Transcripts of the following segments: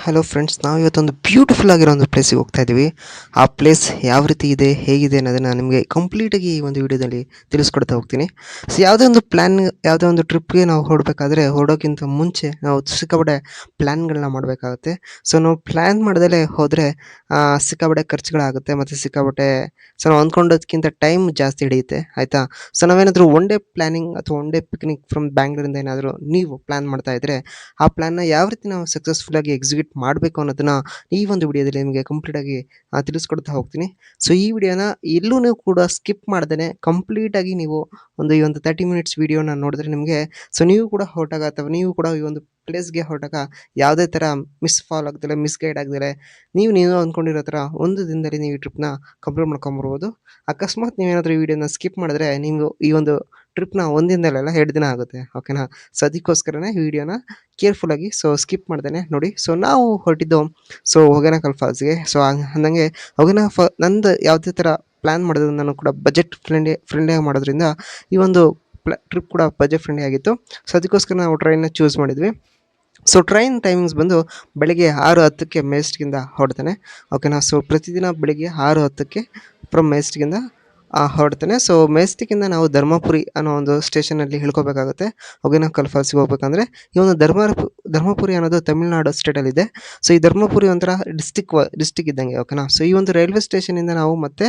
Hello friends, ನಾವು ಇವತ್ತೊಂದು beautiful ಆಗಿರೋ ಒಂದು ಪ್ಲೇಸಿಗೆ ಹೋಗ್ತಾ ಇದ್ದೀವಿ. ಆ ಪ್ಲೇಸ್ ಯಾವ ರೀತಿ ಇದೆ, ಹೇಗಿದೆ ಅನ್ನೋದನ್ನು ನಿಮಗೆ ಕಂಪ್ಲೀಟಾಗಿ ಈ ಒಂದು ವಿಡಿಯೋದಲ್ಲಿ ತಿಳಿಸ್ಕೊಡ್ತಾ ಹೋಗ್ತೀನಿ. ಸೊ ಯಾವುದೇ ಒಂದು ಪ್ಲ್ಯಾನ್, ಯಾವುದೇ ಒಂದು ಟ್ರಿಪ್ಗೆ ನಾವು ಹೊರಡಬೇಕಾದ್ರೆ ಹೊರಡೋಕ್ಕಿಂತ ಮುಂಚೆ ನಾವು ಸಿಕ್ಕಾಪಟ್ಟೆ ಪ್ಲ್ಯಾನ್ಗಳನ್ನ ಮಾಡಬೇಕಾಗುತ್ತೆ. ಸೊ ನಾವು ಪ್ಲ್ಯಾನ್ ಮಾಡ್ದಲೇ ಹೋದರೆ ಸಿಕ್ಕಾಪಟ್ಟೆ ಖರ್ಚುಗಳಾಗುತ್ತೆ ಮತ್ತು ಸಿಕ್ಕಾಪಟ್ಟೆ ನಾವು ಅಂದ್ಕೊಂಡೋದಕ್ಕಿಂತ ಟೈಮ್ ಜಾಸ್ತಿ ಹಿಡಿಯುತ್ತೆ, ಆಯಿತಾ. ಸೊ ನಾವೇನಾದರೂ ಒನ್ ಡೇ ಪ್ಲ್ಯಾನಿಂಗ್ ಅಥವಾ ಒನ್ ಡೇ ಪಿಕ್ನಿಕ್ ಫ್ರಮ್ ಬ್ಯಾಂಗ್ಳೂರಿಂದ ಏನಾದರೂ ನೀವು ಪ್ಲ್ಯಾನ್ ಮಾಡ್ತಾ ಇದ್ದರೆ ಆ ಪ್ಲ್ಯಾನ್ನ ಯಾವ ರೀತಿ ನಾವು ಸಕ್ಸಸ್ಫುಲ್ಲಾಗಿ ಎಕ್ಸಿಕ್ಯೂಟ್ ಮಾಡಬೇಕು ಅನ್ನೋದನ್ನು ಈ ಒಂದು ವಿಡಿಯೋದಲ್ಲಿ ನಿಮಗೆ ಕಂಪ್ಲೀಟಾಗಿ ತಿಳಿಸ್ಕೊಡ್ತಾ ಹೋಗ್ತೀನಿ. ಸೊ ಈ ವಿಡಿಯೋನ ಎಲ್ಲೂ ಕೂಡ ಸ್ಕಿಪ್ ಮಾಡ್ದೇ ಕಂಪ್ಲೀಟಾಗಿ ನೀವು ಈ ಒಂದು 30 ಮಿನಿಟ್ಸ್ ವಿಡಿಯೋನ ನೋಡಿದ್ರೆ ನಿಮಗೆ ಸೊ ನೀವು ಕೂಡ ಹೊರಟಾಗ ಅಥವಾ ನೀವು ಕೂಡ ಈ ಒಂದು ಪ್ಲೇಸ್ಗೆ ಹೊರಟಾಗ ಯಾವುದೇ ಥರ ಫಾಲ್ ಆಗ್ದಲೆ ಮಿಸ್ಗೈಡ್ ಆಗದಲೆ ನೀವು ಅಂದ್ಕೊಂಡಿರೋ ಥರ ಒಂದು ದಿನದಲ್ಲಿ ನೀವು ಈ ಟ್ರಿಪ್ನ ಕಂಪ್ಲೀಟ್ ಮಾಡ್ಕೊಂಬರ್ಬೋದು. ಅಕಸ್ಮಾತ್ ನೀವೇನಾದರೂ ಈ ವಿಡಿಯೋನ ಸ್ಕಿಪ್ ಮಾಡಿದ್ರೆ ನೀವು ಈ ಒಂದು ಟ್ರಿಪ್ನ ಒಂದಿನದಲ್ಲೆಲ್ಲ 2 ದಿನ ಆಗುತ್ತೆ, ಓಕೆನಾ. ಸೊ ಅದಕ್ಕೋಸ್ಕರನೇ ವಿಡಿಯೋನ ಕೇರ್ಫುಲ್ಲಾಗಿ ಸ್ಕಿಪ್ ಮಾಡ್ದೇ ನೋಡಿ. ಸೊ ನಾವು ಹೊರಟಿದ್ದು ಹೊಗೇನಕಲ್ ಫಾಲ್ಸ್ಗೆ. ಸೊ ಅಂದಂಗೆ ನಂದು ಯಾವುದೇ ಥರ ಪ್ಲ್ಯಾನ್ ಮಾಡೋದು ನಾನು ಕೂಡ ಬಜೆಟ್ ಫ್ರೆಂಡ್ಲಿಯಾಗಿ ಮಾಡೋದ್ರಿಂದ ಈ ಒಂದು ಟ್ರಿಪ್ ಕೂಡ ಬಜೆಟ್ ಫ್ರೆಂಡ್ಲಿ ಆಗಿತ್ತು. ಸೊ ಅದಕ್ಕೋಸ್ಕರ ನಾವು ಟ್ರೈನ್ನ ಚೂಸ್ ಮಾಡಿದ್ವಿ. ಸೊ ಟ್ರೈನ್ ಟೈಮಿಂಗ್ಸ್ ಬಂದು ಬೆಳಗ್ಗೆ 6:10ಕ್ಕೆ ಮೆಜೆಸ್ಟಿಕ್ಕಿಂದ ಹೊರಡ್ತಾನೆ, ಓಕೆನಾ. ಸೊ ಪ್ರತಿದಿನ ಬೆಳಗ್ಗೆ 6:10ಕ್ಕೆ ಫ್ರಮ್ ಮೆಜೆಸ್ಟಿಕ್ಕಿಂದ ಹೊರಡ್ತಾನೆ. ಸೊ ಮೆಜೆಸ್ಟಿಕ್ಕಿಂದ ನಾವು ಧರ್ಮಪುರಿ ಅನ್ನೋ ಒಂದು ಸ್ಟೇಷನಲ್ಲಿ ಇಳ್ಕೋಬೇಕಾಗುತ್ತೆ ಹೊಗೇನಕಲ್ ಫಾಲ್ಸ್ಗೆ ಹೋಗ್ಬೇಕಂದ್ರೆ. ಈ ಒಂದು ಧರ್ಮಪುರಿ ಅನ್ನೋದು ತಮಿಳ್ನಾಡು ಸ್ಟೇಟಲ್ಲಿದೆ. ಸೊ ಈ ಧರ್ಮಪುರಿ ಒಂಥರ ಡಿಸ್ಟಿಕ್ ಇದ್ದಂಗೆ, ಓಕೆನಾ. ಸೊ ಈ ಒಂದು ರೈಲ್ವೆ ಸ್ಟೇಷನಿಂದ ನಾವು ಮತ್ತೆ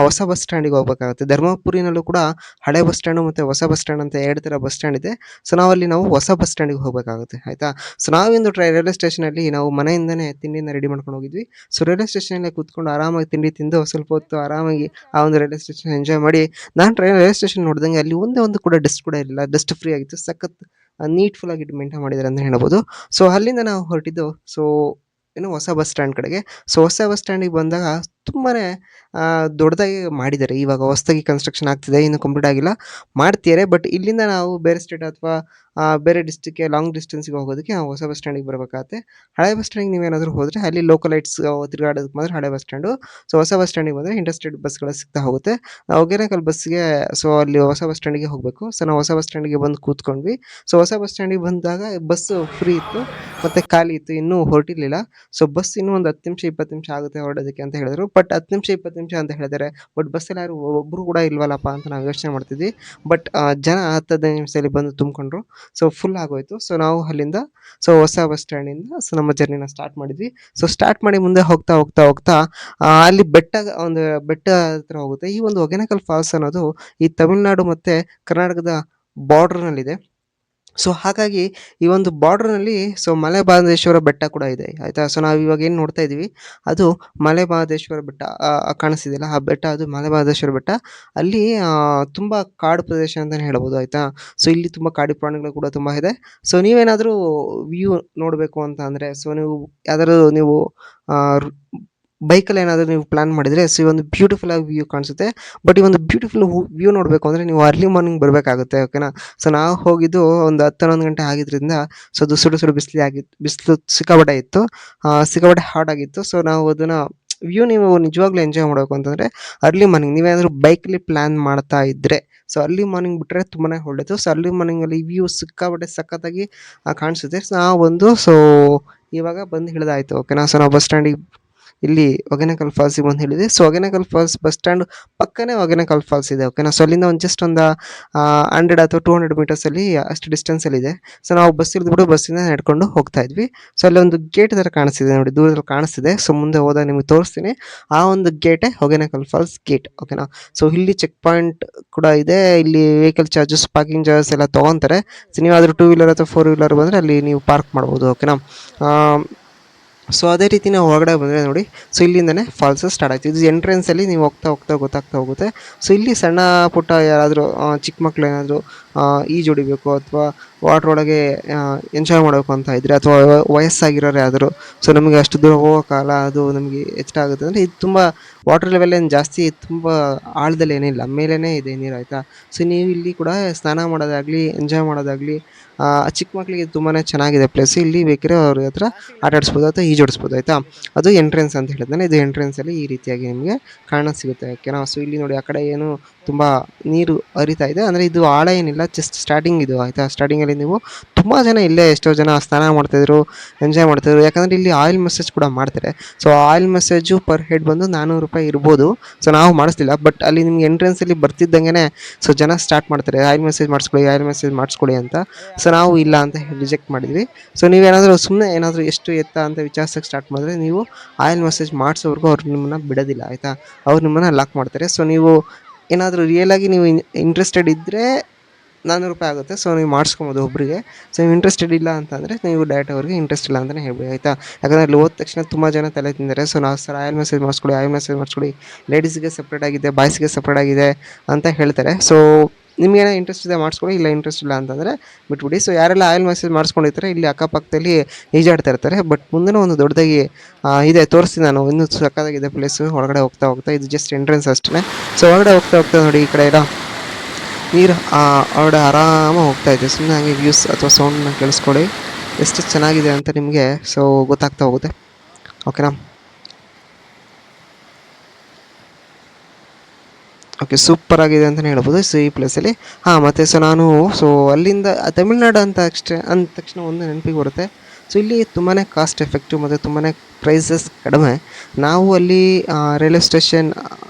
ಹೊಸ ಬಸ್ ಸ್ಟ್ಯಾಂಡಿಗೆ ಹೋಗ್ಬೇಕಾಗುತ್ತೆ. ಧರ್ಮಪುರಿನಲ್ಲೂ ಕೂಡ ಹಳೆ ಬಸ್ ಸ್ಟ್ಯಾಂಡು ಮತ್ತು ಹೊಸ ಬಸ್ ಸ್ಟ್ಯಾಂಡ್ ಅಂತ 2 ಥರ ಬಸ್ ಸ್ಟ್ಯಾಂಡ್ ಇದೆ. ಸೊ ನಾವು ಹೊಸ ಬಸ್ ಸ್ಟ್ಯಾಂಡಿಗೆ ಹೋಗಬೇಕಾಗುತ್ತೆ, ಆಯಿತಾ. ಸೊ ನಾವಿಂದು ರೈಲ್ವೆ ಸ್ಟೇಷನಲ್ಲಿ ನಾವು ಮನೆಯಿಂದನೇ ತಿಂಡಿನ ರೆಡಿ ಮಾಡ್ಕೊಂಡು ಹೋಗಿದ್ವಿ. ಸೊ ರೈಲ್ವೆ ಸ್ಟೇಷನಲ್ಲೇ ಕೂತ್ಕೊಂಡು ಆರಾಮಾಗಿ ತಿಂಡಿ ತಿಂದು ಸ್ವಲ್ಪ ಹೊತ್ತು ಆರಾಮಾಗಿ ಆ ಒಂದು ರೈಲ್ವೆ ಸ್ಟೇಷನ್ ಎಂಜಾಯ್ ಮಾಡಿ ನಾನು ರೈಲ್ವೆ ಸ್ಟೇಷನ್ ನೋಡಿದಂಗೆ ಅಲ್ಲಿ ಒಂದೇ ಒಂದು ಕೂಡ ಡಸ್ಟ್ ಕೂಡ ಇರಲಿಲ್ಲ, ಡಸ್ಟ್ ಫ್ರೀ ಆಗಿತ್ತು, ಸಖತ್ ನೀಟ್ಫುಲ್ ಆಗಿ ಮೇಂಟೈನ್ ಮಾಡಿದ್ದಾರೆ ಅಂತ ಹೇಳ್ಬೋದು. ಸೊ ಅಲ್ಲಿಂದ ನಾವು ಹೊರಟಿದ್ದು ಹೊಸ ಬಸ್ ಸ್ಟ್ಯಾಂಡ್ ಕಡೆಗೆ. ಸೊ ಹೊಸ ಬಸ್ ಸ್ಟ್ಯಾಂಡಿಗೆ ಬಂದಾಗ ತುಂಬಾ ದೊಡ್ಡದಾಗಿ ಮಾಡಿದ್ದಾರೆ. ಇವಾಗ ಹೊಸದಾಗಿ ಕನ್ಸ್ಟ್ರಕ್ಷನ್ ಆಗ್ತಿದೆ, ಇನ್ನೂ ಕಂಪ್ಲೀಟ್ ಆಗಿಲ್ಲ, ಮಾಡ್ತಿದ್ದಾರೆ. ಬಟ್ ಇಲ್ಲಿಂದ ನಾವು ಬೇರೆ ಸ್ಟೇಟ್ ಅಥವಾ ಬೇರೆ ಡಿಸ್ಟಿಕ್ಗೆ ಲಾಂಗ್ ಡಿಸ್ಟೆನ್ಸ್ಗೆ ಹೋಗೋದಕ್ಕೆ ನಾವು ಹೊಸ ಬಸ್ ಸ್ಟ್ಯಾಂಡಿಗೆ ಬರಬೇಕಾಗುತ್ತೆ. ಹಳೆ ಬಸ್ ಸ್ಟ್ಯಾಂಡಿಗೆ ನೀವೇನಾದರೂ ಹೋದರೆ ಅಲ್ಲಿ ಲೋಕಲೈಟ್ಸ್ ತಿರುಗಾಡೋದಕ್ಕೆ ಮಾತ್ರ ಹಳೆ ಬಸ್ ಸ್ಟ್ಯಾಂಡು. ಸೊ ಹೊಸ ಬಸ್ ಸ್ಟ್ಯಾಂಡಿಗೆ ಬಂದರೆ ಇಂಟರ್ಸ್ಟೇಟ್ ಬಸ್ಗಳು ಸಿಗ್ತಾ ಹೋಗುತ್ತೆ. ನಾವು ಹೊಗೇನಕಲ್ ಬಸ್ಸಿಗೆ ಅಲ್ಲಿ ಹೊಸ ಬಸ್ ಸ್ಟ್ಯಾಂಡಿಗೆ ಹೋಗಬೇಕು. ಸೊ ನಾವು ಹೊಸ ಬಸ್ ಸ್ಟ್ಯಾಂಡಿಗೆ ಬಂದು ಕೂತ್ಕೊಂಡ್ವಿ. ಸೊ ಹೊಸ ಬಸ್ ಸ್ಟ್ಯಾಂಡಿಗೆ ಬಂದಾಗ ಬಸ್ಸು ಫ್ರೀ ಇತ್ತು ಮತ್ತು ಖಾಲಿ ಇತ್ತು, ಇನ್ನೂ ಹೊರಟಿರಲಿಲ್ಲ. ಸೊ ಬಸ್ ಇನ್ನೂ ಒಂದು 10 ನಿಮಿಷ 20 ನಿಮಿಷ ಆಗುತ್ತೆ ಹೊರಡೋದಕ್ಕೆ ಅಂತ ಹೇಳಿದ್ರು. ಬಟ್ 10 ನಿಮಿಷ 20 ನಿಮಿಷ ಅಂತ ಹೇಳಿದ್ದಾರೆ, ಬಟ್ ಬಸ್ಸಲ್ಲಿ ಯಾರು ಒಬ್ಬರು ಕೂಡ ಇಲ್ವಲ್ಲಪ್ಪ ಅಂತ ನಾವು ಯೋಚನೆ ಮಾಡ್ತಿದ್ವಿ. ಬಟ್ ಜನ 10-15 ನಿಮಿಷದಲ್ಲಿ ಬಂದು ತುಂಬಿಕೊಂಡ್ರು. ಸೊ ಫುಲ್ ಆಗೋಯ್ತು. ಸೊ ನಾವು ಅಲ್ಲಿಂದ ಹೊಸ ಬಸ್ ಸ್ಟ್ಯಾಂಡಿಂದ ನಮ್ಮ ಜರ್ನಿನ ಸ್ಟಾರ್ಟ್ ಮಾಡಿದ್ವಿ. ಸೊ ಸ್ಟಾರ್ಟ್ ಮಾಡಿ ಮುಂದೆ ಹೋಗ್ತಾ ಅಲ್ಲಿ ಒಂದು ಬೆಟ್ಟ ಹತ್ರ ಹೋಗುತ್ತೆ. ಈ ಒಂದು ಹೊಗೇನಕಲ್ ಫಾಲ್ಸ್ ಅನ್ನೋದು ಈ ತಮಿಳ್ನಾಡು ಮತ್ತು ಕರ್ನಾಟಕದ ಬಾರ್ಡ್ರ್ನಲ್ಲಿದೆ. ಸೊ ಹಾಗಾಗಿ ಈ ಒಂದು ಬಾರ್ಡ್ರ್ನಲ್ಲಿ ಮಲೆ ಮಹದೇಶ್ವರ ಬೆಟ್ಟ ಕೂಡ ಇದೆ, ಆಯಿತಾ. ಸೊ ನಾವು ಇವಾಗ ಏನು ನೋಡ್ತಾ ಇದ್ದೀವಿ ಅದು ಮಲೆ ಮಹದೇಶ್ವರ ಬೆಟ್ಟ ಕಾಣಿಸ್ತಿದೆಯಲ್ಲ, ಆ ಬೆಟ್ಟ ಅದು ಮಲೆ ಮಹದೇಶ್ವರ ಬೆಟ್ಟ. ಅಲ್ಲಿ ತುಂಬ ಕಾಡು ಪ್ರದೇಶ ಅಂತಲೇ ಹೇಳ್ಬೋದು, ಆಯಿತಾ. ಸೊ ಇಲ್ಲಿ ತುಂಬ ಕಾಡು ಪ್ರಾಣಿಗಳು ಕೂಡ ತುಂಬ ಇದೆ. ಸೊ ನೀವೇನಾದರೂ ವ್ಯೂ ನೋಡಬೇಕು ಅಂತ ಅಂದರೆ ನೀವು ಬೈಕಲ್ಲಿ ಏನಾದರೂ ನೀವು ಪ್ಲ್ಯಾನ್ ಮಾಡಿದರೆ ಸೊ ಈ ಒಂದು ಬ್ಯೂಟಿಫುಲ್ ಆಗಿ ವ್ಯೂ ಕಾಣಿಸುತ್ತೆ. ಬಟ್ ಈ ಒಂದು ಬ್ಯೂಟಿಫುಲ್ ವ್ಯೂ ನೋಡಬೇಕು ಅಂದರೆ ನೀವು ಅರ್ಲಿ ಮಾರ್ನಿಂಗ್ ಬರಬೇಕಾಗುತ್ತೆ, ಓಕೆನಾ. ಸೊ ನಾವು ಹೋಗಿದ್ದು ಒಂದು 10-11 ಗಂಟೆ ಆಗಿದ್ದರಿಂದ ಸೊ ಅದು ಸುಡು ಬಿಸಿಲು ಸಿಕ್ಕಾಪಟ್ಟೆ ಇತ್ತು, ಸಿಕ್ಕಾಪಟ್ಟೆ ಹಾಟ್ ಆಗಿತ್ತು. ಸೊ ನಾವು ಅದನ್ನು ವ್ಯೂ ನೀವು ನಿಜವಾಗ್ಲೂ ಎಂಜಾಯ್ ಮಾಡಬೇಕು ಅಂತಂದರೆ ಅರ್ಲಿ ಮಾರ್ನಿಂಗ್ ನೀವೇನಾದರೂ ಬೈಕಲ್ಲಿ ಪ್ಲ್ಯಾನ್ ಮಾಡ್ತಾ ಇದ್ದರೆ ಸೊ ಅರ್ಲಿ ಮಾರ್ನಿಂಗ್ ಬಿಟ್ಟರೆ ತುಂಬಾ ಒಳ್ಳೆಯದು. ಸೊ ಅರ್ಲಿ ಮಾರ್ನಿಂಗಲ್ಲಿ ವ್ಯೂ ಸಿಕ್ಕಾಪಟ್ಟೆ ಸಖತ್ತಾಗಿ ಕಾಣಿಸುತ್ತೆ. ಸೊ ಇವಾಗ ಬಂದು ಹಿಡಿದಾಯಿತು, ಓಕೆನಾ. ಸೊ ನಾವು ಬಸ್ ಸ್ಟ್ಯಾಂಡಿಗೆ ಇಲ್ಲಿ ಹೊಗೇನಕಲ್ ಫಾಲ್ಸಿಗೆ ಬಂದು ಹೇಳಿದೆ. So Hogenakkal falls bus stand ಪಕ್ಕನೇ ಹೊಗೇನಕಲ್ ಫಾಲ್ಸ್ ಇದೆ, ಓಕೆನಾ. ಸೊ ಅಲ್ಲಿಂದ ಜಸ್ಟ್ ಒಂದು 100 ಅಥವಾ 200 ಮೀಟರ್ಸಲ್ಲಿ ಅಷ್ಟು ಡಿಸ್ಟೆನ್ಸಲ್ಲಿದೆ. ಸೊ ನಾವು ಬಸ್ ಇಳಿದ್ಬಿಟ್ಟು ಬಸ್ಸಿಂದ ನಡ್ಕೊಂಡು ಹೋಗ್ತಾ ಇದ್ವಿ. ಸೊ ಅಲ್ಲಿ ಒಂದು ಗೇಟ್ ಥರ ಕಾಣಿಸ್ತಿದೆ ನೋಡಿ, ದೂರದಲ್ಲಿ ಕಾಣಿಸ್ತಿದೆ. ಸೊ ಮುಂದೆ ಹೋದಾಗ ನಿಮಗೆ ತೋರಿಸ್ತೀನಿ. ಆ ಒಂದು ಗೇಟೇ ಹೊಗೇನಕಲ್ ಫಾಲ್ಸ್ ಗೇಟ್, ಓಕೆನಾ. ಸೊ ಇಲ್ಲಿ ಚೆಕ್ ಪಾಯಿಂಟ್ ಕೂಡ ಇದೆ. ಇಲ್ಲಿ ವೆಹಿಕಲ್ ಚಾರ್ಜಸ್, ಪಾರ್ಕಿಂಗ್ ಚಾರ್ಜಸ್ ಎಲ್ಲ ತೊಗೊತಾರೆ. ಸೊ ನೀವಾದರೂ 2 ವೀಲರ್ ಅಥವಾ 4 ವೀಲರ್ ಬಂದರೆ ಅಲ್ಲಿ ನೀವು ಪಾರ್ಕ್ ಮಾಡ್ಬೋದು, ಓಕೆನಾ. ಸೊ ಅದೇ ರೀತಿ ನಾವು ಹೊರಗಡೆ ಬಂದರೆ ನೋಡಿ, ಸೊ ಇಲ್ಲಿಂದನೇ ಫಾಲ್ಸ್ ಸ್ಟಾರ್ಟ್ ಆಯಿತು. ಇದು ಎಂಟ್ರೆನ್ಸಲ್ಲಿ ನೀವು ಹೋಗ್ತಾ ಗೊತ್ತಾಗ್ತಾ ಹೋಗುತ್ತೆ. ಸೊ ಇಲ್ಲಿ ಸಣ್ಣ ಪುಟ್ಟ ಯಾರಾದರೂ ಚಿಕ್ಕ ಮಕ್ಕಳು ಏನಾದರೂ ಈಜೊಡಿಬೇಕು ಅಥವಾ ವಾಟ್ರ್ ಒಳಗೆ ಎಂಜಾಯ್ ಮಾಡಬೇಕು ಅಂತ ಇದ್ದರೆ ಅಥವಾ ವಯಸ್ಸಾಗಿರೋರು ಯಾರಾದರೂ ಸೊ ನಮಗೆ ಅಷ್ಟು ದೂರ ಹೋಗೋಕ್ಕಾಗಲ್ಲ, ಅದು ನಮಗೆ ಎಷ್ಟಾಗುತ್ತೆ ಅಂದರೆ ಇದು ತುಂಬ ವಾಟರ್ ಲೆವೆಲ್ ಏನು ಜಾಸ್ತಿ ತುಂಬ ಆಳದಲ್ಲಿ ಏನಿಲ್ಲ, ಮೇಲೇ ಇದೆ ನೀರು, ಆಯಿತಾ. ಸೊ ನೀವು ಇಲ್ಲಿ ಕೂಡ ಸ್ನಾನ ಮಾಡೋದಾಗಲಿ ಎಂಜಾಯ್ ಮಾಡೋದಾಗಲಿ ಚಿಕ್ಕ ಮಕ್ಕಳಿಗೆ ತುಂಬಾ ಚೆನ್ನಾಗಿದೆ ಪ್ಲೇಸ್. ಇಲ್ಲಿ ಬೇಕಾದ್ರೆ ಅವ್ರ ಹತ್ರ ಆಟ ಆಡಿಸ್ಬೋದು ಅಥವಾ ಈಜೋಡಿಸ್ಬೋದು, ಆಯಿತಾ. ಅದು ಎಂಟ್ರೆನ್ಸ್ ಅಂತ ಹೇಳಿದ್ದಾನೆ. ಇದು ಎಂಟ್ರೆನ್ಸಲ್ಲಿ ಈ ರೀತಿಯಾಗಿ ನಿಮಗೆ ಕಾಣ ಸಿಗುತ್ತೆ, ಓಕೆನಾ. ಸೊ ಇಲ್ಲಿ ನೋಡಿ ಆ ಕಡೆ ಏನು ತುಂಬ ನೀರು ಹರಿತಾ ಇದೆ, ಅಂದರೆ ಇದು ಆಳ ಏನಿಲ್ಲ, ಜಸ್ಟ್ ಸ್ಟಾರ್ಟಿಂಗ್ ಇದು ಆಯಿತಾ. ಸ್ಟಾರ್ಟಿಂಗಲ್ಲಿ ನೀವು ತುಂಬ ಜನ ಇಲ್ಲೇ ಎಷ್ಟೋ ಜನ ಸ್ನಾನ ಮಾಡ್ತಾಯಿದ್ರು, ಎಂಜಾಯ್ ಮಾಡ್ತಾಯಿದ್ರು. ಯಾಕಂದರೆ ಇಲ್ಲಿ ಆಯಿಲ್ ಮಸಾಜ್ ಕೂಡ ಮಾಡ್ತಾರೆ. So oil massage per head ಬಂದು 400 ರೂಪಾಯಿ ಇರ್ಬೋದು. ಸೊ ನಾವು ಮಾಡಿಸ್ಲಿಲ್ಲ, ಬಟ್ ಅಲ್ಲಿ ನಿಮ್ಗೆ ಎಂಟ್ರೆನ್ಸಲ್ಲಿ ಬರ್ತಿದ್ದಂಗೆ ಸೊ ಜನ ಸ್ಟಾರ್ಟ್ ಮಾಡ್ತಾರೆ, ಆಯಿಲ್ ಮಸಾಜ್ ಮಾಡಿಸ್ಕೊಳ್ಳಿ, ಆಯಿಲ್ ಮಸಾಜ್ ಮಾಡಿಸ್ಕೊಳ್ಳಿ ಅಂತ. ಸೊ ನಾವು ಇಲ್ಲ ಅಂತ ರಿಜೆಕ್ಟ್ ಮಾಡಿದ್ವಿ. ಸೊ ನೀವೇನಾದರೂ ಸುಮ್ಮನೆ ಏನಾದರೂ ಎಷ್ಟು ಎತ್ತ ಅಂತ ವಿಚಾರಿಸೋಕ್ಕೆ ಸ್ಟಾರ್ಟ್ ಮಾಡಿದ್ರೆ ನೀವು ಆಯಿಲ್ ಮಸಾಜ್ ಮಾಡಿಸೋವರೆಗೂ ಅವ್ರು ನಿಮ್ಮನ್ನು ಬಿಡೋದಿಲ್ಲ ಆಯಿತಾ. ಅವ್ರು ನಿಮ್ಮನ್ನು ಲಾಕ್ ಮಾಡ್ತಾರೆ. ಸೊ ನೀವು ಏನಾದರೂ ರಿಯಲಾಗಿ ನೀವು ಇಂಟ್ರೆಸ್ಟೆಡ್ ಇದ್ದರೆ 400 ರೂಪಾಯಿ ಆಗುತ್ತೆ. ಸೊ ನೀವು ಮಾಡಿಸ್ಕೊಬೋದು ಒಬ್ಬರಿಗೆ. ಸೊ ನೀವು ಇಂಟ್ರೆಸ್ಟೆಡ್ ಇಲ್ಲ ಅಂತಂದರೆ ನೀವು ಡೈರೆಕ್ಟ್ ಅವ್ರಿಗೆ ಇಂಟ್ರೆಸ್ಟ್ ಇಲ್ಲ ಅಂತಲೇ ಹೇಳ್ಬೋದು ಆಯಿತಾ. ಯಾಕಂದರೆ ಅಲ್ಲಿ ಹೋದ ತಕ್ಷಣ ತುಂಬ ಜನ ತಲೆ ತಿಂತಾರೆ. ಸೊ ನಾವು ಸರ್ ಆಯಿಲ್ ಮಸಾಜ್ ಮಾಡಿಸ್ಕೊಳ್ಳಿ, ಆಯಿಲ್ ಮಸಾಜ್ ಮಾಡಿಸ್ಕೊಳ್ಳಿ, ಲೇಡೀಸ್ಗೆ ಸಪ್ರೇಟ್ ಆಗಿದೆ, ಬಾಯ್ಸ್ಗೆ ಸಪ್ರೇಟ್ ಆಗಿದೆ ಅಂತ ಹೇಳ್ತಾರೆ. ಸೊ ನಿಮಗೇನೋ ಇಂಟ್ರೆಸ್ಟ್ ಇದೆ ಮಾಡಿಸ್ಕೊಳ್ಳಿ, ಇಲ್ಲ ಇಂಟ್ರೆಸ್ಟ್ ಇಲ್ಲ ಅಂತಂದರೆ ಬಿಟ್ಬಿಡಿ. ಸೊ ಯಾರೆಲ್ಲ ಆಯಿಲ್ ಮಸಾಜ್ ಮಾಡಿಸ್ಕೊಂಡಿರ್ತಾರೆ ಇಲ್ಲಿ ಅಕ್ಕಪಕ್ಕದಲ್ಲಿ ಈಜಾಡ್ತಾ ಇರ್ತಾರೆ. ಬಟ್ ಮುಂದೆ ಒಂದು ದೊಡ್ಡದಾಗಿ ಇದೆ, ತೋರಿಸ್ತೀನಿ ನಾನು. ಇನ್ನೂ ಸಕ್ಕತ್ತಾಗಿದೆ ಪ್ಲೇಸು. ಒಳಗಡೆ ಹೋಗ್ತಾ ಇದು ಜಸ್ಟ್ ಎಂಟ್ರೆನ್ಸ್ ಅಷ್ಟೇ. ಸೊ ಒಳಗಡೆ ಹೋಗ್ತಾ ನೋಡಿ, ಈ ಕಡೆ ಎಲ್ಲ ನೀರು ಹೊರಗಡೆ ಆರಾಮಾಗಿ ಹೋಗ್ತಾ ಇದೆ. ಸುಮ್ಮನೆ ಹಂಗೆ ವ್ಯೂಸ್ ಅಥವಾ ಸೌಂಡನ್ನ ಕೇಳಿಸ್ಕೊಳ್ಳಿ, ಎಷ್ಟು ಚೆನ್ನಾಗಿದೆ ಅಂತ ನಿಮಗೆ ಸೊ ಗೊತ್ತಾಗ್ತಾ ಹೋಗುತ್ತೆ. ಓಕೆನಾ. ಓಕೆ, ಸೂಪರ್ ಆಗಿದೆ ಅಂತಲೇ ಹೇಳ್ಬೋದು ಸೊ ಈ ಪ್ಲೇಸಲ್ಲಿ. ಮತ್ತು ಸೊ ನಾನು ಸೊ ಅಲ್ಲಿಂದ ತಮಿಳ್ನಾಡು ಅಂದ ತಕ್ಷಣ ಒಂದು ನೆನಪಿಗೆ ಬರುತ್ತೆ. ಸೊ ಇಲ್ಲಿ ತುಂಬಾ ಕಾಸ್ಟ್ ಎಫೆಕ್ಟಿವ್ ಮತ್ತು ತುಂಬಾ ಪ್ರೈಸಸ್ ಕಡಿಮೆ. ನಾವು ಅಲ್ಲಿ ರೈಲ್ವೆ ಸ್ಟೇಷನ್